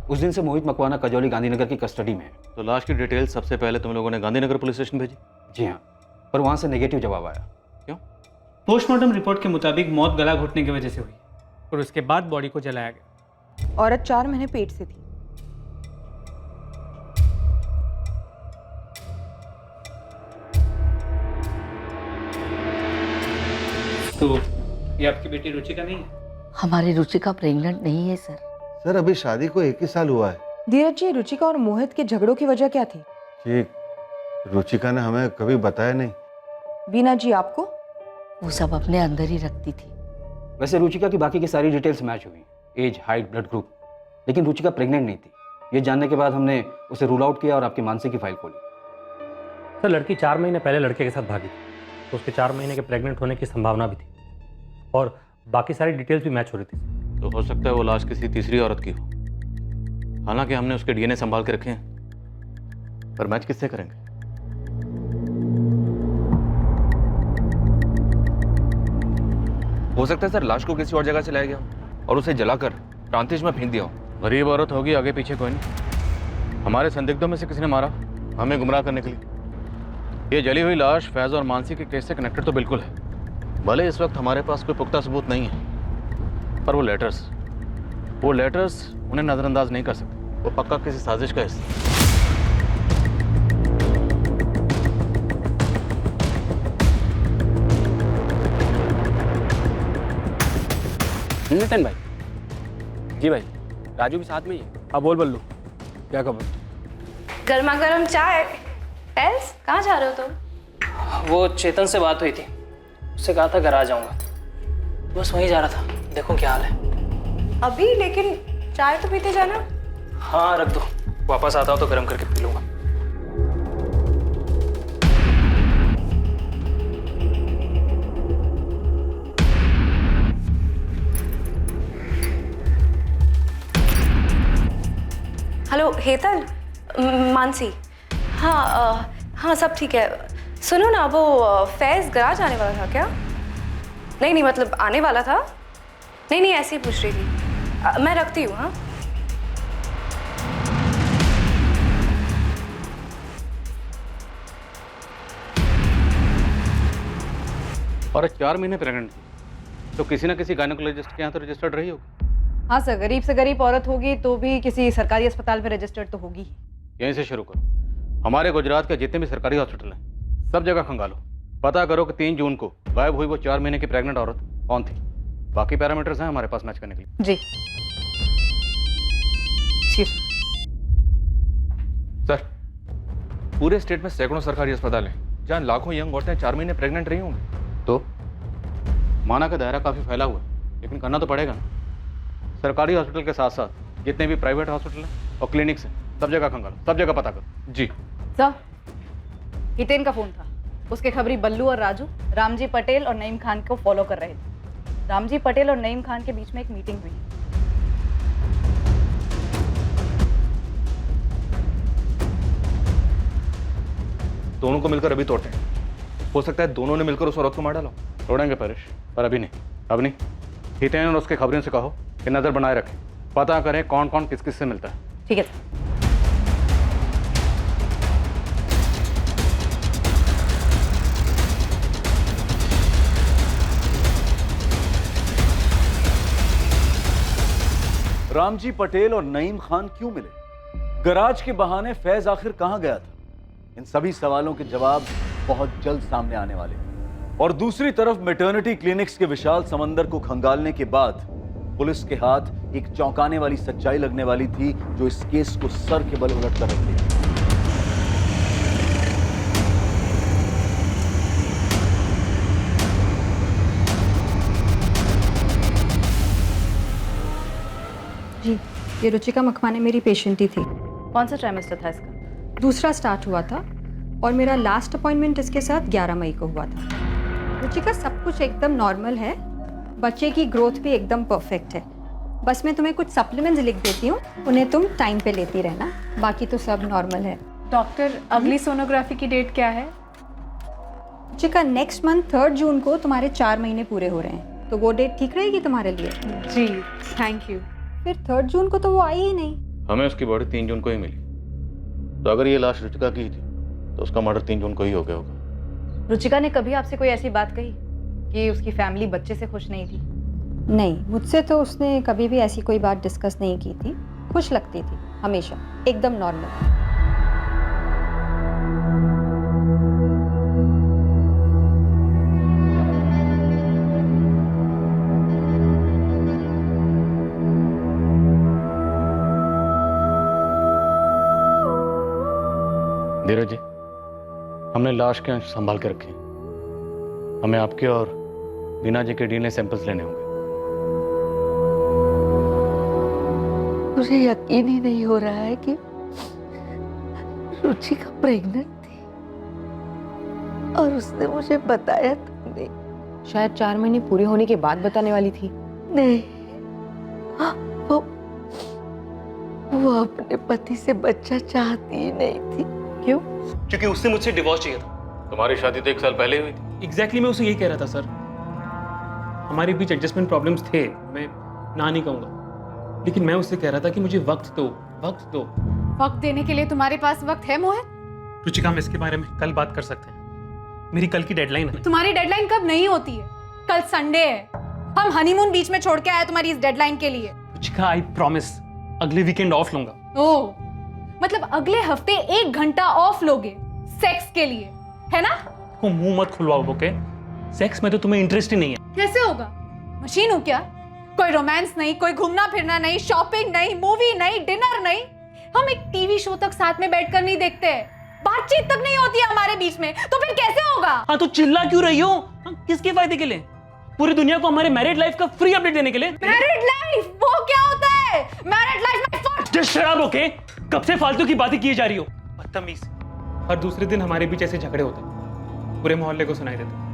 उस दिन से मोहित मकवाना कजौली गांधीनगर की कस्टडी में है। तो लाश की डिटेल सबसे पहले तुम लोगों ने गांधीनगर पुलिस स्टेशन भेजी? जी हाँ, पर वहां से नेगेटिव जवाब आया। क्यों? पोस्टमार्टम रिपोर्ट के मुताबिक मौत गला घुटने की वजह से हुई और उसके बाद बॉडी को जलाया गया। औरत 4 महीने पेट से थी। तो ये आपकी बेटी रुचिका नहीं है? हमारी रुचिका प्रेग्नेंट नहीं है सर। सर अभी शादी को 1 ही साल हुआ है। धीरज जी, रुचिका और मोहित के झगड़ों की वजह क्या थी? जी, रुचिका ने हमें कभी बताया नहीं। बीना जी आपको? वो सब अपने अंदर ही रखती थी। वैसे रुचिका की बाकी की सारी डिटेल्स मैच हुई, एज, हाइट, ब्लड ग्रुप, लेकिन रुचिका प्रेग्नेंट नहीं थी। ये जानने के बाद हमने उसे रूल आउट किया और आपकी मानसी की फाइल खोली। सर लड़की 4 महीने पहले लड़के के साथ भागी थी, तो उसके 4 महीने के प्रेग्नेंट होने की संभावना भी थी और बाकी सारी डिटेल्स भी मैच हो रही थी। तो हो सकता है वो लाश किसी तीसरी औरत की हो। हालांकि हमने उसके डीएनए संभाल के रखे हैं, पर मैच किससे करेंगे? हो सकता है सर लाश को किसी और जगह से लाया गया और उसे जलाकर प्रांतिज में फेंक दिया हो। गरीब औरत होगी, आगे पीछे कोई नहीं। हमारे संदिग्धों में से किसी ने मारा, हमें गुमराह करने के लिए। ये जली हुई लाश फैज और मानसी के केस से कनेक्टेड तो बिल्कुल है। भले इस वक्त हमारे पास कोई पुख्ता सबूत नहीं है, पर वो लेटर्स उन्हें नज़रअंदाज नहीं कर सकते। वो पक्का किसी साजिश का हिस्सा। नितिन भाई। जी भाई, राजू भी साथ में ही है। हाँ बोल बल्लू, क्या खबर? गर्मा गर्म चाय। फैज, कहाँ जा रहे हो तुम? वो चेतन से बात हुई थी, उससे कहा था घर आ जाऊंगा, बस वहीं जा रहा था। देखो क्या हाल है अभी, लेकिन चाय तो पीते जाना। हाँ रख दो, वापस आता हो तो गर्म करके पी लूंगा। हेलो हेतल, मानसी। हाँ हाँ सब ठीक है। सुनो ना, वो फैज गराज आने वाला था क्या? नहीं मतलब आने वाला था। नहीं ऐसे ही पूछ रही थी। मैं रखती हूँ। हाँ और 4 महीने प्रेग्नेंट थी, तो किसी ना किसी गायनेकोलॉजिस्ट के यहाँ तो रजिस्टर्ड रही होगी। हाँ सर, गरीब से गरीब औरत होगी तो भी किसी सरकारी अस्पताल में रजिस्टर्ड तो होगी ही। यहीं से शुरू करो। हमारे गुजरात के जितने भी सरकारी हॉस्पिटल हैं, सब जगह खंगालो, पता करो कि 3 जून को गायब हुई वो 4 महीने की प्रेग्नेंट औरत कौन थी। बाकी पैरामीटर्स हैं हमारे पास मैच करने के लिए। जी सर, पूरे स्टेट में सैकड़ों सरकारी अस्पताल हैं जहां लाखों यंग औरतें 4 महीने प्रेग्नेंट रही होंगी। तो माना का दायरा काफ़ी फैला हुआ है, लेकिन करना तो पड़ेगा ना। सरकारी हॉस्पिटल के साथ साथ जितने भी प्राइवेट हॉस्पिटल हैं और क्लिनिक्स हैं, सब जगह खंगालो, सब जगह पता करो। जी सर, हितेन का फोन था। उसके खबरी बल्लू और राजू रामजी पटेल और नईम खान को फॉलो कर रहे थे। रामजी पटेल और नईम खान के बीच में एक मीटिंग हुई। दोनों को मिलकर अभी तोड़ते हैं। हो सकता है दोनों ने मिलकर उस औरत को मार डाला। तोड़ेंगे परेश, पर अभी नहीं। अब नहीं। हितेन और उसके खबरियों से कहो कि नज़र बनाए रखें, पता करें कौन कौन किस किस से मिलता है। ठीक है सर। रामजी पटेल और नईम खान क्यों मिले? गराज के बहाने फैज आखिर कहां गया था? इन सभी सवालों के जवाब बहुत जल्द सामने आने वाले हैं। और दूसरी तरफ मैटरनिटी क्लिनिक्स के विशाल समंदर को खंगालने के बाद पुलिस के हाथ एक चौंकाने वाली सच्चाई लगने वाली थी, जो इस केस को सर के बल उलट कर रख दिया। जी, ये रुचिका मखमाने मेरी पेशेंट ही थी। कौन सा ट्राइमेस्टर था इसका? दूसरा स्टार्ट हुआ था और मेरा लास्ट अपॉइंटमेंट इसके साथ 11 मई को हुआ था। रुचिका, सब कुछ एकदम नॉर्मल है, बच्चे की ग्रोथ भी एकदम परफेक्ट है। बस मैं तुम्हें कुछ सप्लीमेंट्स लिख देती हूँ, उन्हें तुम टाइम पे लेती रहना, बाकी तो सब नॉर्मल है। डॉक्टर, अगली सोनोग्राफी की डेट क्या है? रुचिका, नेक्स्ट मंथ 3 जून को तुम्हारे 4 महीने पूरे हो रहे हैं, तो वो डेट ठीक रहेगी तुम्हारे लिए? जी थैंक यू। फिर 3 जून को तो वो आई ही नहीं। हमें उसकी बॉडी 3 जून को ही मिली, तो अगर ये लाश रुचिका की थी तो उसका मर्डर 3 जून को ही हो गया होगा। रुचिका ने कभी आपसे कोई ऐसी बात कही कि उसकी फैमिली बच्चे से खुश नहीं थी? नहीं, मुझसे तो उसने कभी भी ऐसी कोई बात डिस्कस नहीं की थी। खुश लगती थी हमेशा, एकदम नॉर्मल। धीरज जी, हमने लाश के अंश संभाल के रखे हैं। हमें आपके और बीना जी के डीएनए सैंपल्स लेने होंगे। मुझे यकीन ही नहीं हो रहा है कि रुचिका प्रेग्नेंट थी और उसने मुझे बताया तक नहीं। शायद 4 महीने पूरे होने के बाद बताने वाली थी। नहीं, वो अपने पति से बच्चा चाहती ही नहीं थी। क्यों? क्योंकि उससे मुझसे डिवोर्स चाहिए था। तुम्हारी शादी तो 1 साल पहले हुई थी। एग्जैक्टली मैं उसे यही कह रहा था सर। हमारे बीच एडजस्टमेंट प्रॉब्लम्स थे, मैं ना नहीं कहूँगा, लेकिन मैं उससे कह रहा था कि मुझे वक्त दो, वक्त दो। वक्त देने के लिए तुम्हारे पास वक्त है मोहित? रुचिका, हम इसके बारे में कल बात कर सकते हैं। मेरी कल की डेडलाइन है। तुम्हारी डेडलाइन कब नहीं होती है? कल संडे है, हम हनीमून बीच में छोड़ के आए तुम्हारी इस डेडलाइन के लिए। रुचिका, आई प्रॉमिस अगले वीकेंड ऑफ लूंगा। ओह, मतलब अगले हफ्ते 1 घंटा ऑफ लोगे सेक्स के लिए, है ना? को मुंह मत खुलवाओ, ओके? सेक्स में तो तुम्हें इंटरेस्ट ही नहीं है। कैसे होगा? मशीन हूँ क्या? कोई रोमांस नहीं, कोई घूमना फिरना नहीं, शॉपिंग नहीं, मूवी नहीं, डिनर नहीं। हम एक टीवी शो तक साथ में बैठकर नहीं देखते, बातचीत तक नहीं होती है हमारे बीच में, तो फिर कैसे होगा? हाँ तो चिल्ला क्यों रही हो? किसके फायदे के लिए? पूरी दुनिया को हमारे मैरिड लाइफ का फ्री अपडेट देने के लिए? मैरिड लाइफ वो क्या होता है? मैरिड लाइफ में जस्ट शट अप, ओके? कब से फालतू की बातें किए जा रही हो? बदतमीज। हर दूसरे दिन हमारे बीच ऐसे झगड़े होते हैं, पूरे मोहल्ले को सुनाई देते।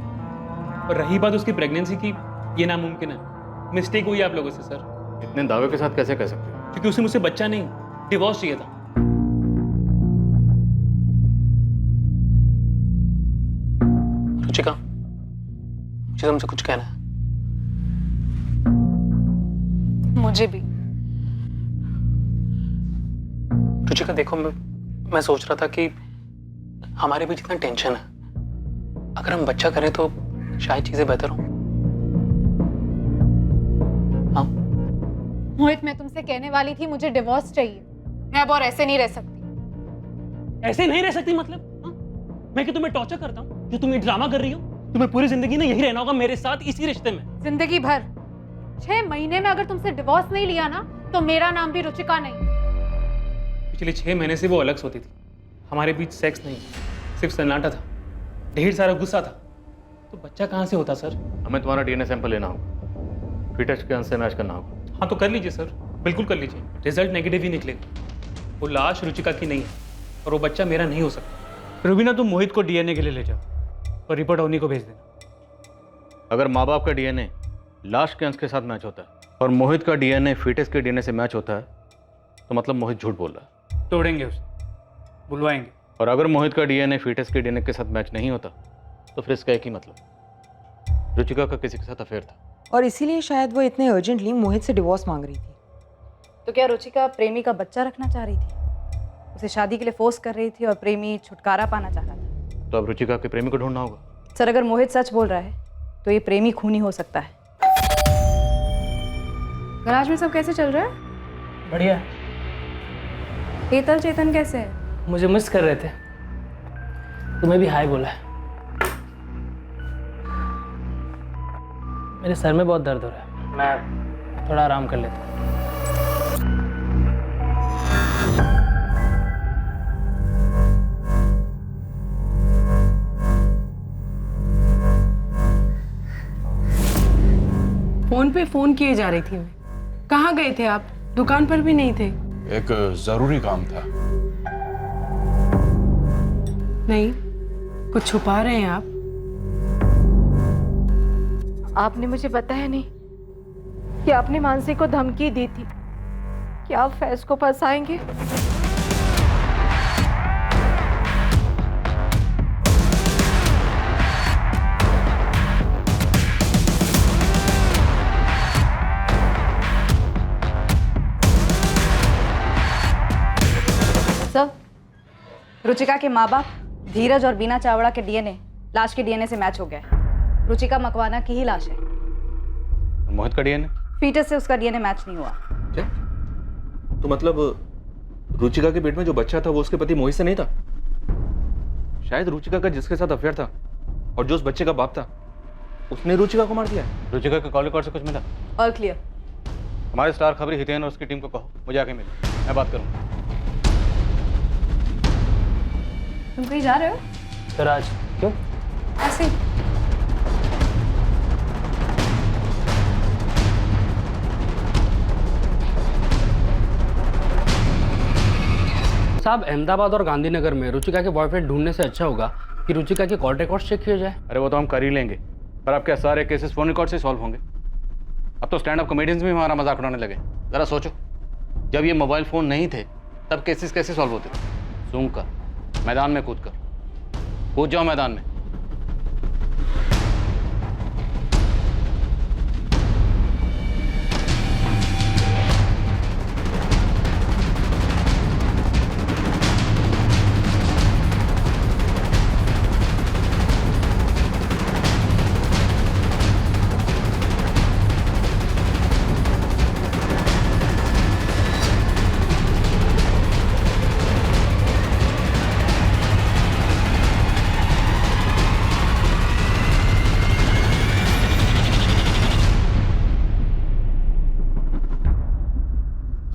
और रही बात उसकी प्रेगनेंसी की, ये नामुमकिन है। मिस्टेक हुई आप लोगों से सर। इतने दावे के साथ कैसे कह सकते हो? क्योंकि उसे मुझसे बच्चा नहीं, डिवोर्स चाहिए था। रुचिका, मुझे तुमसे कुछ कहना है। मुझे भी। रुचिका देखो, मैं सोच रहा था कि हमारे बीच इतना टेंशन है, अगर हम बच्चा करें तो शायद चीजें बेहतर हो। हाँ मोहित, मैं तुमसे कहने वाली थी मुझे डिवोर्स चाहिए। मैं अब और ऐसे नहीं रह सकती। ऐसे नहीं रह सकती मतलब? हाँ? मैं कि तुम्हें टॉर्चर करता हूँ जो तुम ये ड्रामा कर रही हो? तुम्हें पूरी जिंदगी ना यही रहना होगा मेरे साथ, इसी रिश्ते में। जिंदगी भर? 6 महीने में अगर तुमसे डिवोर्स नहीं लिया ना, तो मेरा नाम भी रुचिका नहीं। पिछले 6 महीने से वो अलग सोती थी, हमारे बीच सेक्स नहीं, सिर्फ सन्नाटा था, ढेर सारा गुस्सा था। तो बच्चा कहाँ से होता सर? हमें तुम्हारा डीएनए सैंपल लेना होगा, फिटस के अंश से मैच करना होगा। हाँ तो कर लीजिए सर, बिल्कुल कर लीजिए। रिजल्ट नेगेटिव ही निकलेगा। वो लाश रुचिका की नहीं है और वो बच्चा मेरा नहीं हो सकता। रुबीना, तुम मोहित को डीएनए के लिए ले जाओ और रिपोर्ट अवनी को भेज देना। अगर माँ बाप का डीएनए लाश के अंश के साथ मैच होता है और मोहित का डीएनए फीटस के डीएनए से मैच होता है, तो मतलब मोहित झूठ बोल रहा है। तोड़ेंगे उसे, बुलवाएंगे। और अगर मोहित का डीएनए फीटस के डीएनए के साथ मैच नहीं होता, तो फिर इसका एक ही मतलब, रुचिका का किसी के साथ अफेयर था। और इसीलिए शायद वो इतने अर्जेंटली मोहित से डिवोर्स मांग रही थी। तो क्या रुचिका प्रेमी का बच्चा रखना चाह रही थी? उसे शादी के लिए फोर्स कर रही थी और प्रेमी छुटकारा पाना चाह रहा था। तो अब रुचिका के प्रेमी को ढूंढना होगा। सर, अगर मोहित सच बोल रहा है तो ये प्रेमी खूनी हो सकता है। गराज में सब कैसे चल रहा है? बढ़िया। हेतल चेतन कैसे है? मुझे मिस कर रहे थे, तुम्हें भी हाय बोला है। मेरे सर में बहुत दर्द हो रहा है, मैं थोड़ा आराम कर लेता हूँ। फोन पे फोन किए जा रही थी मैं। कहाँ गए थे आप? दुकान पर भी नहीं थे। एक जरूरी काम था। नहीं, कुछ छुपा रहे हैं आप? आपने मुझे बताया नहीं कि आपने मानसी को धमकी दी थी कि आप फैज को फंसाएंगे। सर, रुचिका के माँ बाप धीरज और बीना चावड़ा के डीएनए लाश के डीएनए से मैच हो गया है। रुचिका मकवाना की ही लाश है। मोहित का डीएनए? फीटस से उसका डीएनए मैच नहीं हुआ। तो मतलब रुचिका के पेट में जो बच्चा था वो उसके पति मोहित से नहीं था? शायद रुचिका का जिसके साथ अफेयर था और जो उस बच्चे का बाप था, उसने रुचिका को मार दिया। रुचिका के कॉल रिकॉर्ड से कुछ मिला? All clear. हमारे स्टार खबरी हितेन और उसकी टीम को कहो मुझे आके मिले, मैं बात करूंगा। तुम कहीं जा रहे हो? सर आज क्यों? ऐसे ही। साहब अहमदाबाद और गांधीनगर में रुचिका के बॉयफ्रेंड ढूंढने से अच्छा होगा कि रुचिका के कॉल रिकॉर्ड चेक किया जाए। अरे वो तो हम कर ही लेंगे, पर अब क्या सारे केसेस फोन रिकॉर्ड से सॉल्व होंगे? अब तो स्टैंड अप कॉमेडियंस भी हमारा मजाक उड़ाने लगे। जरा सोचो, जब ये मोबाइल फ़ोन नहीं थे तब केसेस कैसे सॉल्व होते थे? सूंघ कर, मैदान में कूद जाओ मैदान में।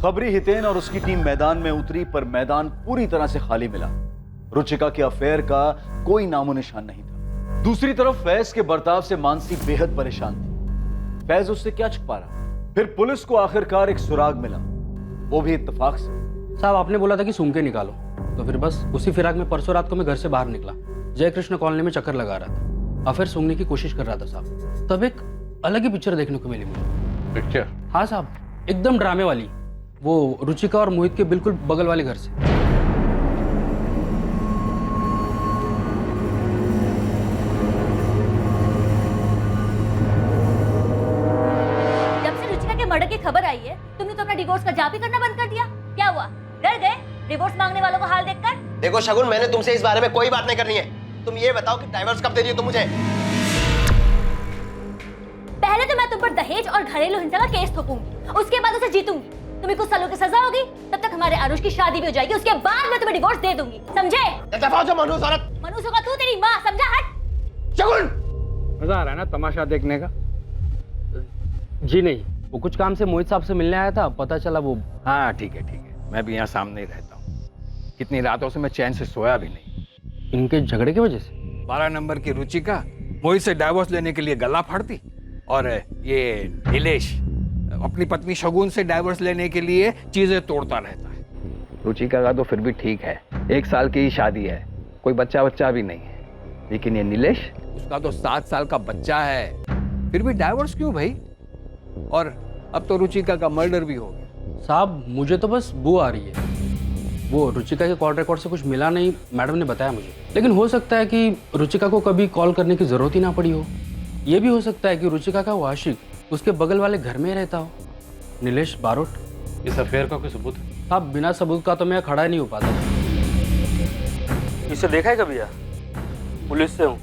खबरी हितेन और उसकी टीम मैदान में उतरी, पर मैदान पूरी तरह से खाली मिला। रुचिका के अफेयर का कोई नामो निशान नहीं था। दूसरी तरफ फैज के बर्ताव से मानसी बेहद परेशान थी। फैज उससे क्या छुपा रहा? फिर पुलिस को आखिरकार एक सुराग मिला, वो भी इत्तेफाक से। साहब आपने बोला था कि सूंघ के निकालो, तो फिर बस उसी फिराक में परसों रात को मैं घर से बाहर निकला। जय कृष्ण कॉलोनी में चक्कर लगा रहा था, अफेयर सूंघने की कोशिश कर रहा था साहब। तब एक अलग ही पिक्चर देखने को मिली मुझे। पिक्चर? हाँ साहब, एकदम ड्रामे वाली, वो रुचिका और मोहित के बिल्कुल बगल वाले घर से। जब से रुचिका के मर्डर की खबर आई है, तुमने तो अपना डिवोर्स का जाप ही करना बंद कर दिया। क्या हुआ, डर गए डिवोर्स मांगने वालों का हाल देखकर? देखो शगुन, मैंने तुमसे इस बारे में कोई बात नहीं करनी है। तुम ये बताओ कि डाइवोर्स कब दे रही हो तुम मुझे? पहले तो मैं तुम पर दहेज और घरेलू हिंसा का केस ठोकूंगी, उसके बाद उसे जीतूंगी। तुम्हें कुछ सालों की सजा होगी, तब तक हमारे आरुष की शादी भी हो जाएगी, उसके बाद मैं तुम्हें डिवोर्स दे दूंगी, समझे? मनुष्य होगा तू, तेरी माँ, समझा? हट। शगुन, मजा आ रहा है ना तमाशा देखने का? जी नहीं, वो कुछ काम से मोहित साहब से मिलने आया था, पता चला वो। हाँ ठीक है, मैं भी यहाँ सामने ही रहता हूँ। कितनी रातों से मैं चैन से सोया भी नहीं। इनके झगड़े की वजह से? 12 नंबर की रुचिका मोहित से डाइवोर्स लेने के लिए गला फाड़ती, और ये नीलेश अपनी पत्नी शगुन से डाइवोर्स लेने के लिए चीजें तोड़ता रहता है। रुचिका का तो फिर भी ठीक है, 1 साल की ही शादी है, कोई बच्चा भी नहीं है। लेकिन ये नीलेश, उसका तो 7 साल का बच्चा है, फिर भी डाइवोर्स क्यों भाई? और अब तो रुचिका का मर्डर भी हो गया। साहब मुझे तो बस बू आ रही है। वो रुचिका के कॉल रिकॉर्ड से कुछ मिला नहीं, मैडम ने बताया मुझे। लेकिन हो सकता है कि रुचिका को कभी कॉल करने की जरूरत ही ना पड़ी हो। ये भी हो सकता है कि रुचिका का वो आशिक उसके बगल वाले घर में रहता हो, नीलेश बारोट। इस अफेयर का कोई सबूत है? साहब बिना सबूत का तो मैं खड़ा ही नहीं हो पाता। इसे देखा है कभी यार? पुलिस से हूँ।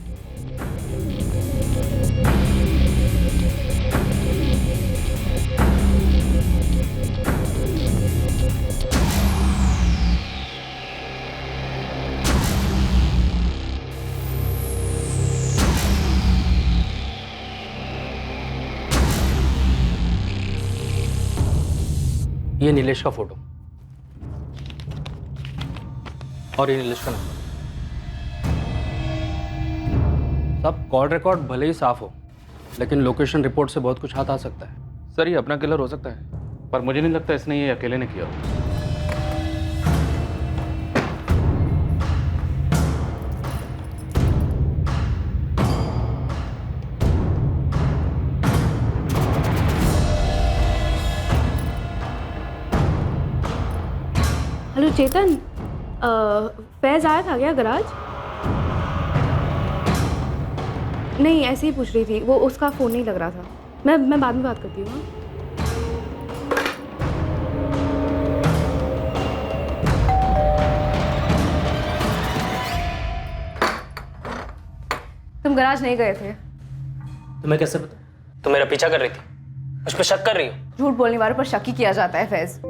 ये नीलेश का फोटो और ये नीलेश का नंबर। सब कॉल रिकॉर्ड भले ही साफ हो, लेकिन लोकेशन रिपोर्ट से बहुत कुछ हाथ आ सकता है। सर ये अपना किलर हो सकता है, पर मुझे नहीं लगता इसने ये अकेले ने किया हो। हेलो चेतन, फैज आया था क्या गराज? नहीं, ऐसे ही पूछ रही थी, वो उसका फ़ोन नहीं लग रहा था। मैं बाद में बात करती हूँ। तुम गराज नहीं गए थे? तुम्हें कैसे पता? तुम मेरा पीछा कर रही थी, मुझ पर शक कर रही हो? झूठ बोलने वालों पर शक ही किया जाता है फैज।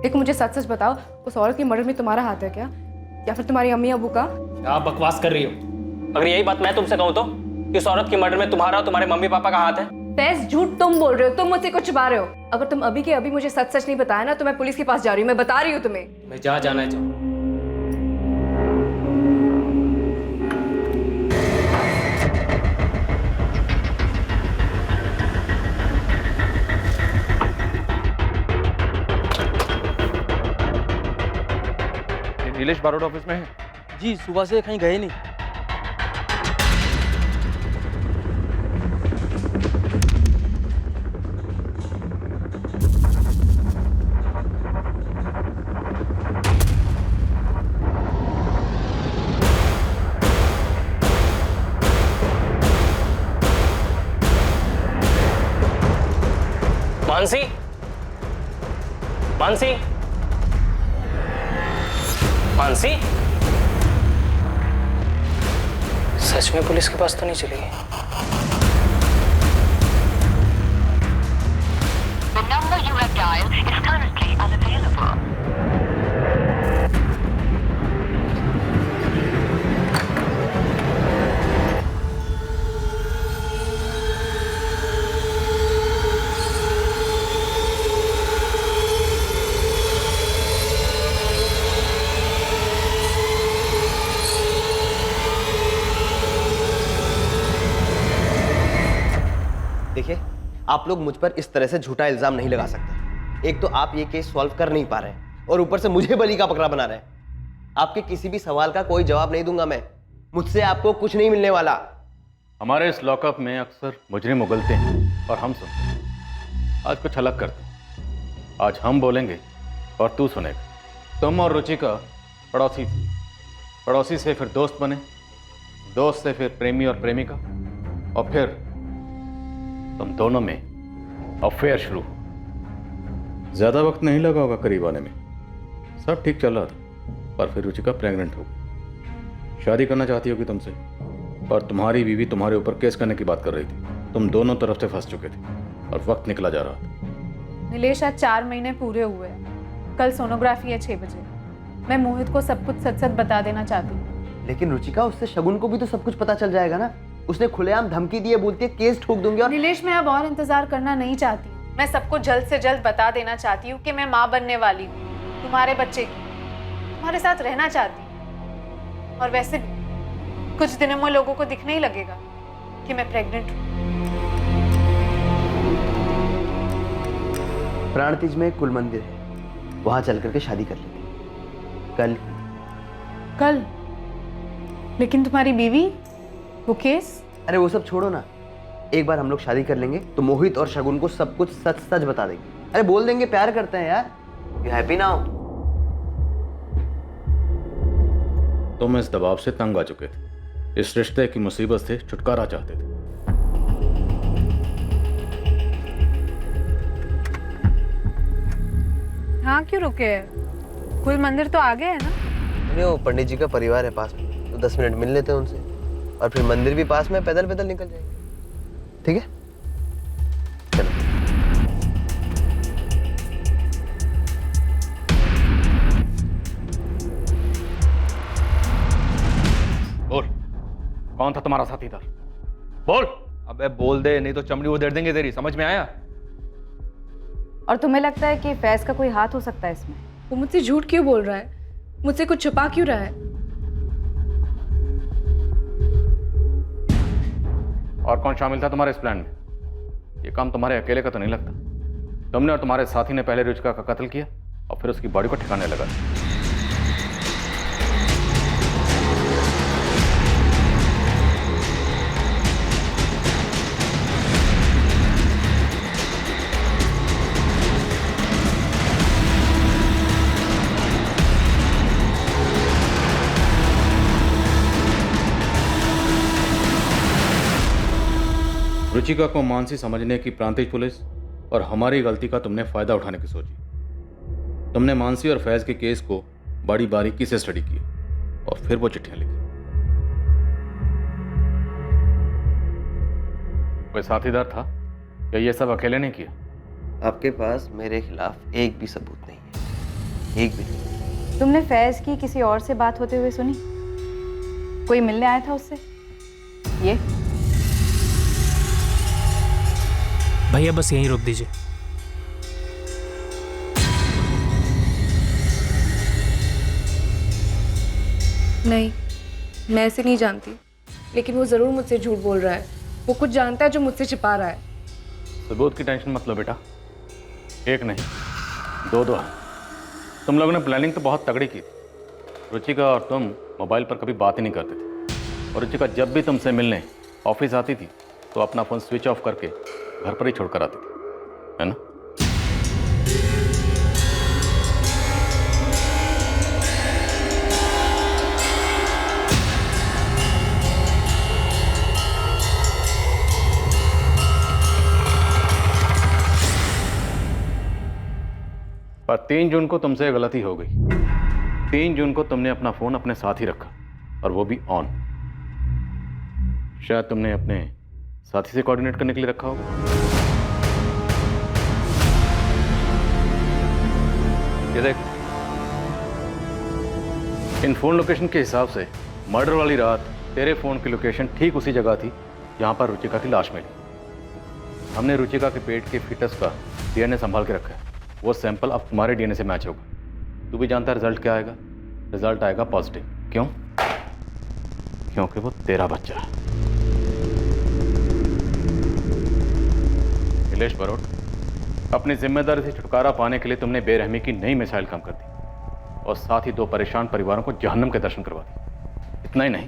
देखो मुझे सच सच बताओ, उस औरत के मर्डर में तुम्हारा हाथ है क्या, या फिर तुम्हारी अम्मी अबू का? क्या बकवास कर रही हो? अगर यही बात मैं तुमसे कहूँ तो कि उस औरत के मर्डर में तुम्हारा और तुम्हारे मम्मी पापा का हाथ है? फैज झूठ तुम बोल रहे हो, तुम मुझसे कुछ छुपा रहे हो। अगर तुम अभी के अभी मुझे सच सच नहीं बताया ना, तो मैं पुलिस के पास जा रही हूँ, मैं बता रही हूँ तुम्हें। मैं जहाँ जाना है जाऊँ। नीलेश बारोट ऑफिस में है? जी सुबह से कहीं गए नहीं। मानसी, मानसी, मानसी, सच में पुलिस के पास तो नहीं चली गई? The number you have dialed is currently unavailable. देखिए, आप लोग मुझ पर इस तरह से झूठा इल्जाम नहीं लगा सकते। एक तो आप ये केस सॉल्व कर नहीं पा रहे हैं और ऊपर से मुझे बली का बकरा बना रहे हैं। आपके किसी भी सवाल का कोई जवाब नहीं दूंगा मैं। मुझसे आपको कुछ नहीं मिलने वाला। हमारे इस लॉकअप में अक्सर मुजरिम उगलते हैं और हम सुनते हैं। आज कुछ अलग करते हैं। आज हम बोलेंगे और तू सुनेगा। तुम और रुचिका पड़ोसी थे, पड़ोसी से फिर दोस्त बने, दोस्त से फिर प्रेमी और प्रेमिका, और फिर तुम दोनों में अफेयर शुरू। ज्यादा वक्त नहीं लगा होगा करीब आने में। सब ठीक चल रहा था, पर फिर रुचिका प्रेग्नेंट हो गई। शादी करना चाहती होगी तुमसे, और तुम्हारी बीवी तुम्हारे ऊपर केस करने की बात कर रही थी। तुम दोनों तरफ से फंस चुके थे और वक्त निकला जा रहा था। नीलेश, आज 4 महीने पूरे हुए हैं। कल सोनोग्राफी है 6 बजे। मैं मोहित को सब कुछ सच सच बता देना चाहती हूँ। लेकिन रुचिका, उससे शगुन को भी तो सब कुछ पता चल जाएगा ना। उसने खुलेआम धमकी दी है, बोलती है केस ठोक दूंगी। और नीलेश, मैं अब और इंतजार करना नहीं चाहती। मैं सबको जल्द से जल्द बता देना चाहती हूँ कि मैं माँ बनने वाली हूँ, तुम्हारे बच्चे की। तुम्हारे साथ रहना चाहती हूँ। और वैसे भी कुछ दिनों में लोगों को दिखने ही लगेगा कि मैं प्रेग्नेंट हूँ। प्राणतीज में कुल मंदिर है, वहां चल करके शादी कर लेंगे। कल? लेकिन तुम्हारी बीवी, वो केस? अरे वो सब छोड़ो ना। एक बार हम लोग शादी कर लेंगे तो मोहित और शगुन को सब कुछ सच सच बता देंगे। अरे बोल देंगे प्यार करते हैं यार। You happy now? तुम इस दबाव से तंग आ चुके थे, इस रिश्ते की मुसीबत से छुटकारा चाहते थे। हाँ, क्यों रुके? कुल मंदिर तो आगे है ना? अरे वो पंडित जी का परिवार है पास में, तो 10 मिनट मिल लेते हैं उनसे, और फिर मंदिर भी पास में, पैदल पैदल निकल जाएंगे। ठीक है, चलो। बोल, कौन था तुम्हारा साथीदार? बोल। अबे बोल दे, नहीं तो चमड़ी उधेड़ देंगे तेरी। समझ में आया? और तुम्हें लगता है कि फैज का कोई हाथ हो सकता है इसमें? वो मुझसे झूठ क्यों बोल रहा है? मुझसे कुछ छुपा क्यों रहा है? और कौन शामिल था तुम्हारे इस प्लान में? ये काम तुम्हारे अकेले का तो नहीं लगता। तुमने और तुम्हारे साथी ने पहले रुचिका का कत्ल किया और फिर उसकी बॉडी को ठिकाने लगा। रुचिका को मानसी समझने की प्रांतिज पुलिस और हमारी गलती का तुमने फायदा उठाने की सोची। तुमने मानसी और फैज के केस को बड़ी बारीकी से स्टडी किया और फिर वो चिट्ठियां लिखी। कोई साथीदार था या ये सब अकेले ने किया? आपके पास मेरे खिलाफ एक भी सबूत नहीं है, एक भी नहीं। तुमने फैज की किसी और से बात होते हुए सुनी? कोई मिलने आया था उससे? ये भैया बस यहीं रोक दीजिए। नहीं, मैं ऐसे नहीं जानती, लेकिन वो जरूर मुझसे झूठ बोल रहा है। वो कुछ जानता है जो मुझसे छिपा रहा है। सबूत की टेंशन मत लो बेटा, एक नहीं 2 है। तुम लोगों ने प्लानिंग तो बहुत तगड़ी की थी, रुचिका और तुम मोबाइल पर कभी बात ही नहीं करते थे, और रुचिका जब भी तुमसे मिलने ऑफिस आती थी तो अपना फ़ोन स्विच ऑफ करके घर पर ही छोड़कर आती थी, है ना? पर 3 जून को तुमसे गलती हो गई। 3 जून को तुमने अपना फोन अपने साथ ही रखा, और वो भी ऑन। शायद तुमने अपने साथी से कोऑर्डिनेट करने के लिए रखा होगा। ये देख, इन फोन लोकेशन के हिसाब से मर्डर वाली रात तेरे फोन की लोकेशन ठीक उसी जगह थी जहां पर रुचिका की लाश मिली। हमने रुचिका के पेट के फीटस का डीएनए संभाल के रखा है। वो सैंपल अब तुम्हारे डीएनए से मैच होगा। तू भी जानता है रिजल्ट क्या आएगा? रिजल्ट आएगा पॉजिटिव। क्यों? क्योंकि वो तेरा बच्चा है। नीलेश बरोट, अपनी जिम्मेदारी से छुटकारा पाने के लिए तुमने बेरहमी की नई मिसाइल काम कर दी, और साथ ही 2 परेशान परिवारों को जहन्नम के दर्शन करवा दिए। इतना ही नहीं,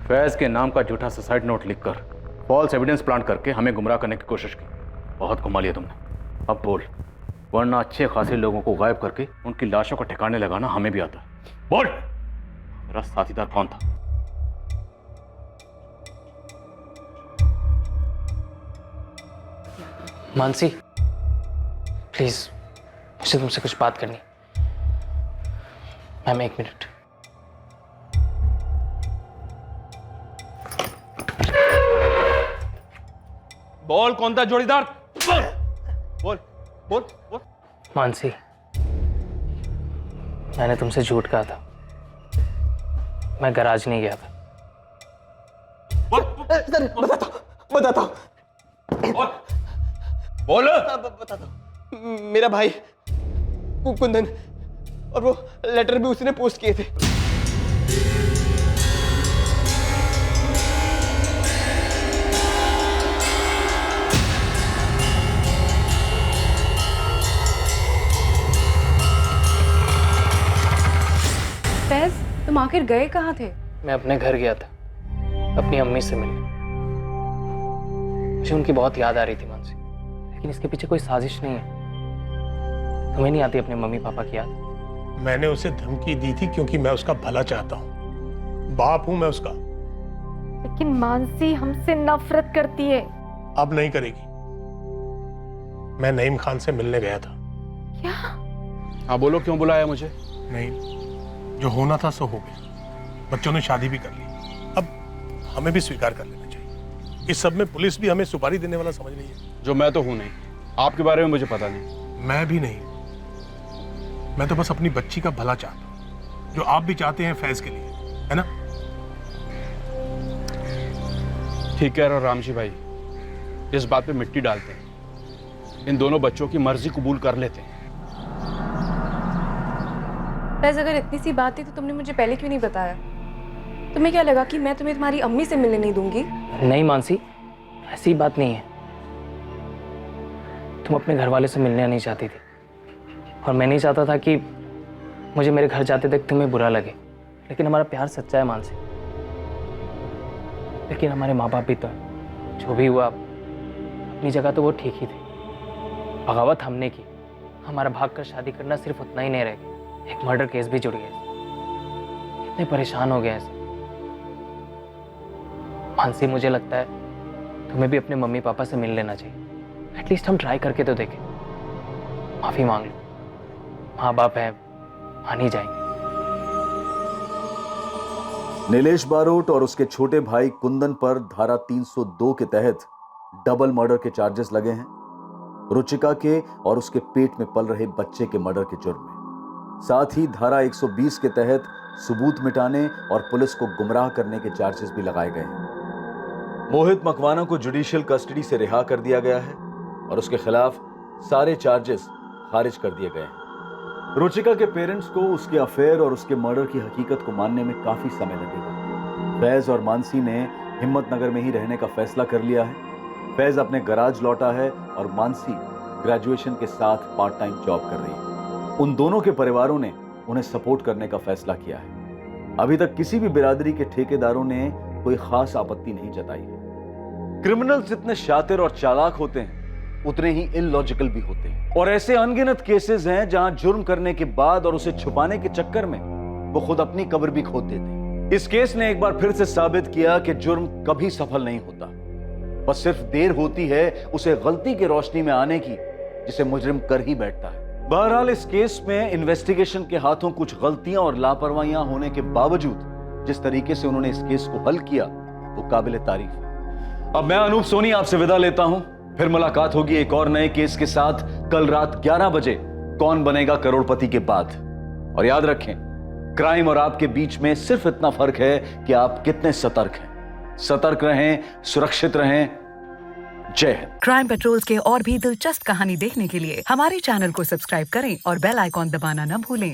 फैज के नाम का झूठा सुसाइड नोट लिखकर फॉल्स एविडेंस प्लांट करके हमें गुमराह करने की कोशिश की। बहुत घुमा लिया तुमने। अब बोल, वरना अच्छे खासे लोगों को गायब करके उनकी लाशों को ठिकाने लगाना हमें भी आता है। बोल, मेरा साथीदार कौन था? मानसी, प्लीज मुझे तुमसे कुछ बात करनी। Ma'am 1 minute. बोल, कौन था जोड़ीदार? बोल बोल बोल। मानसी, मैंने तुमसे झूठ कहा था। मैं गैराज नहीं गया था। बताता बोल। बताता। मेरा भाई कुंदन, और वो लेटर भी उसने पोस्ट किए थे। फैज, तुम आखिर गए कहाँ थे? मैं अपने घर गया था अपनी अम्मी से मिलने। मुझे उनकी बहुत याद आ रही थी मानसी, लेकिन इसके पीछे कोई साजिश नहीं है। तुम्हें नहीं आती अपने मम्मी पापा की याद? मैंने उसे धमकी दी थी क्योंकि मैं उसका भला चाहता हूँ। बाप हूं मैं उसका। लेकिन मानसी हमसे नफरत करती है। अब नहीं करेगी। मैं नईम खान से मिलने गया था। क्या? हाँ बोलो, क्यों बुलाया मुझे? नहीं, जो होना था सो हो गया। बच्चों ने शादी भी कर ली। अब हमें भी स्वीकार कर लेना चाहिए। इस सब में पुलिस भी हमें सुपारी देने वाला समझ रही है। जो मैं तो हूं नहीं, आपके बारे में मुझे पता नहीं। मैं भी नहीं। मैं तो बस अपनी बच्ची का भला चाहता हूं, जो आप भी चाहते हैं फैज के लिए, है ना? ठीक कह रहे हो रामजी भाई, इस बात पे मिट्टी डालते हैं। इन दोनों बच्चों की मर्जी कबूल कर लेते हैं। फैज, अगर इतनी सी बात थी तो तुमने मुझे पहले क्यों नहीं बताया? तुम्हें क्या लगा कि मैं तुम्हें तुम्हारी अम्मी से मिलने नहीं दूंगी? नहीं मानसी, ऐसी बात नहीं है। तुम अपने घर वाले से मिलने नहीं चाहती थी, और मैं नहीं चाहता था कि मुझे मेरे घर जाते तक तुम्हें बुरा लगे। लेकिन हमारा प्यार सच्चा है मानसी। लेकिन हमारे माँ बाप भी तो, जो भी हुआ अपनी जगह तो वो ठीक ही थे। बगावत हमने की, हमारा भाग कर शादी करना सिर्फ उतना ही नहीं रह गया, एक मर्डर केस भी जुड़ गया। इतने परेशान हो गए ऐसे। मानसी, मुझे लगता है तुम्हें भी अपने मम्मी पापा से मिल लेना चाहिए। एटलीस्ट हम ट्राई करके तो देखें। माफी मांग लो, माँ बाप है, मान ही जाएंगे। नीलेश बारोट और उसके छोटे भाई कुंदन पर धारा 302 के तहत डबल मर्डर के चार्जेस लगे हैं, रुचिका के और उसके पेट में पल रहे बच्चे के मर्डर के जुर्म में। साथ ही धारा 120 के तहत सबूत मिटाने और पुलिस को गुमराह करने के चार्जेस भी लगाए गए हैं। मोहित मकवाना को जुडिशियल कस्टडी से रिहा कर दिया गया है और उसके खिलाफ सारे चार्जेस खारिज कर दिए गए हैं। रुचिका के पेरेंट्स को उसके अफेयर और उसके मर्डर की हकीकत को मानने में काफी समय लगेगा। फैज और मानसी ने हिम्मतनगर में ही रहने का फैसला कर लिया है। फैज अपने गराज लौटा है और मानसी ग्रेजुएशन के साथ पार्ट टाइम जॉब कर रही है। उन दोनों के परिवारों ने उन्हें सपोर्ट करने का फैसला किया है। अभी तक किसी भी बिरादरी के ठेकेदारों ने कोई खास आपत्ति नहीं जताई है। क्रिमिनल्स जितने शातिर और चालाक होते हैं उतने ही इलॉजिकल भी होते हैं, और ऐसे अनगिनत केसेस हैं जहां जुर्म करने के बाद और उसे छुपाने के चक्कर में वो खुद अपनी कब्र भी खोद देते हैं। इस केस ने एक बार फिर से साबित किया कि जुर्म कभी सफल नहीं होता, बस सिर्फ देर होती है उसे गलती की रोशनी में आने की जिसे मुजरिम कर ही बैठता है। बहरहाल इस केस में इन्वेस्टिगेशन के हाथों कुछ गलतियां और लापरवाहियां होने के बावजूद जिस तरीके से उन्होंने इस केस को हल किया वो काबिल तारीफ है। अब मैं अनूप सोनी आपसे विदा लेता हूं, फिर मुलाकात होगी एक और नए केस के साथ कल रात 11 बजे कौन बनेगा करोड़पति के बाद। और याद रखें, क्राइम और आपके बीच में सिर्फ इतना फर्क है कि आप कितने सतर्क हैं। सतर्क रहें, सुरक्षित रहें। जय हिंद। क्राइम पेट्रोल्स के और भी दिलचस्प कहानी देखने के लिए हमारे चैनल को सब्सक्राइब करें और बेल आइकॉन दबाना न भूलें।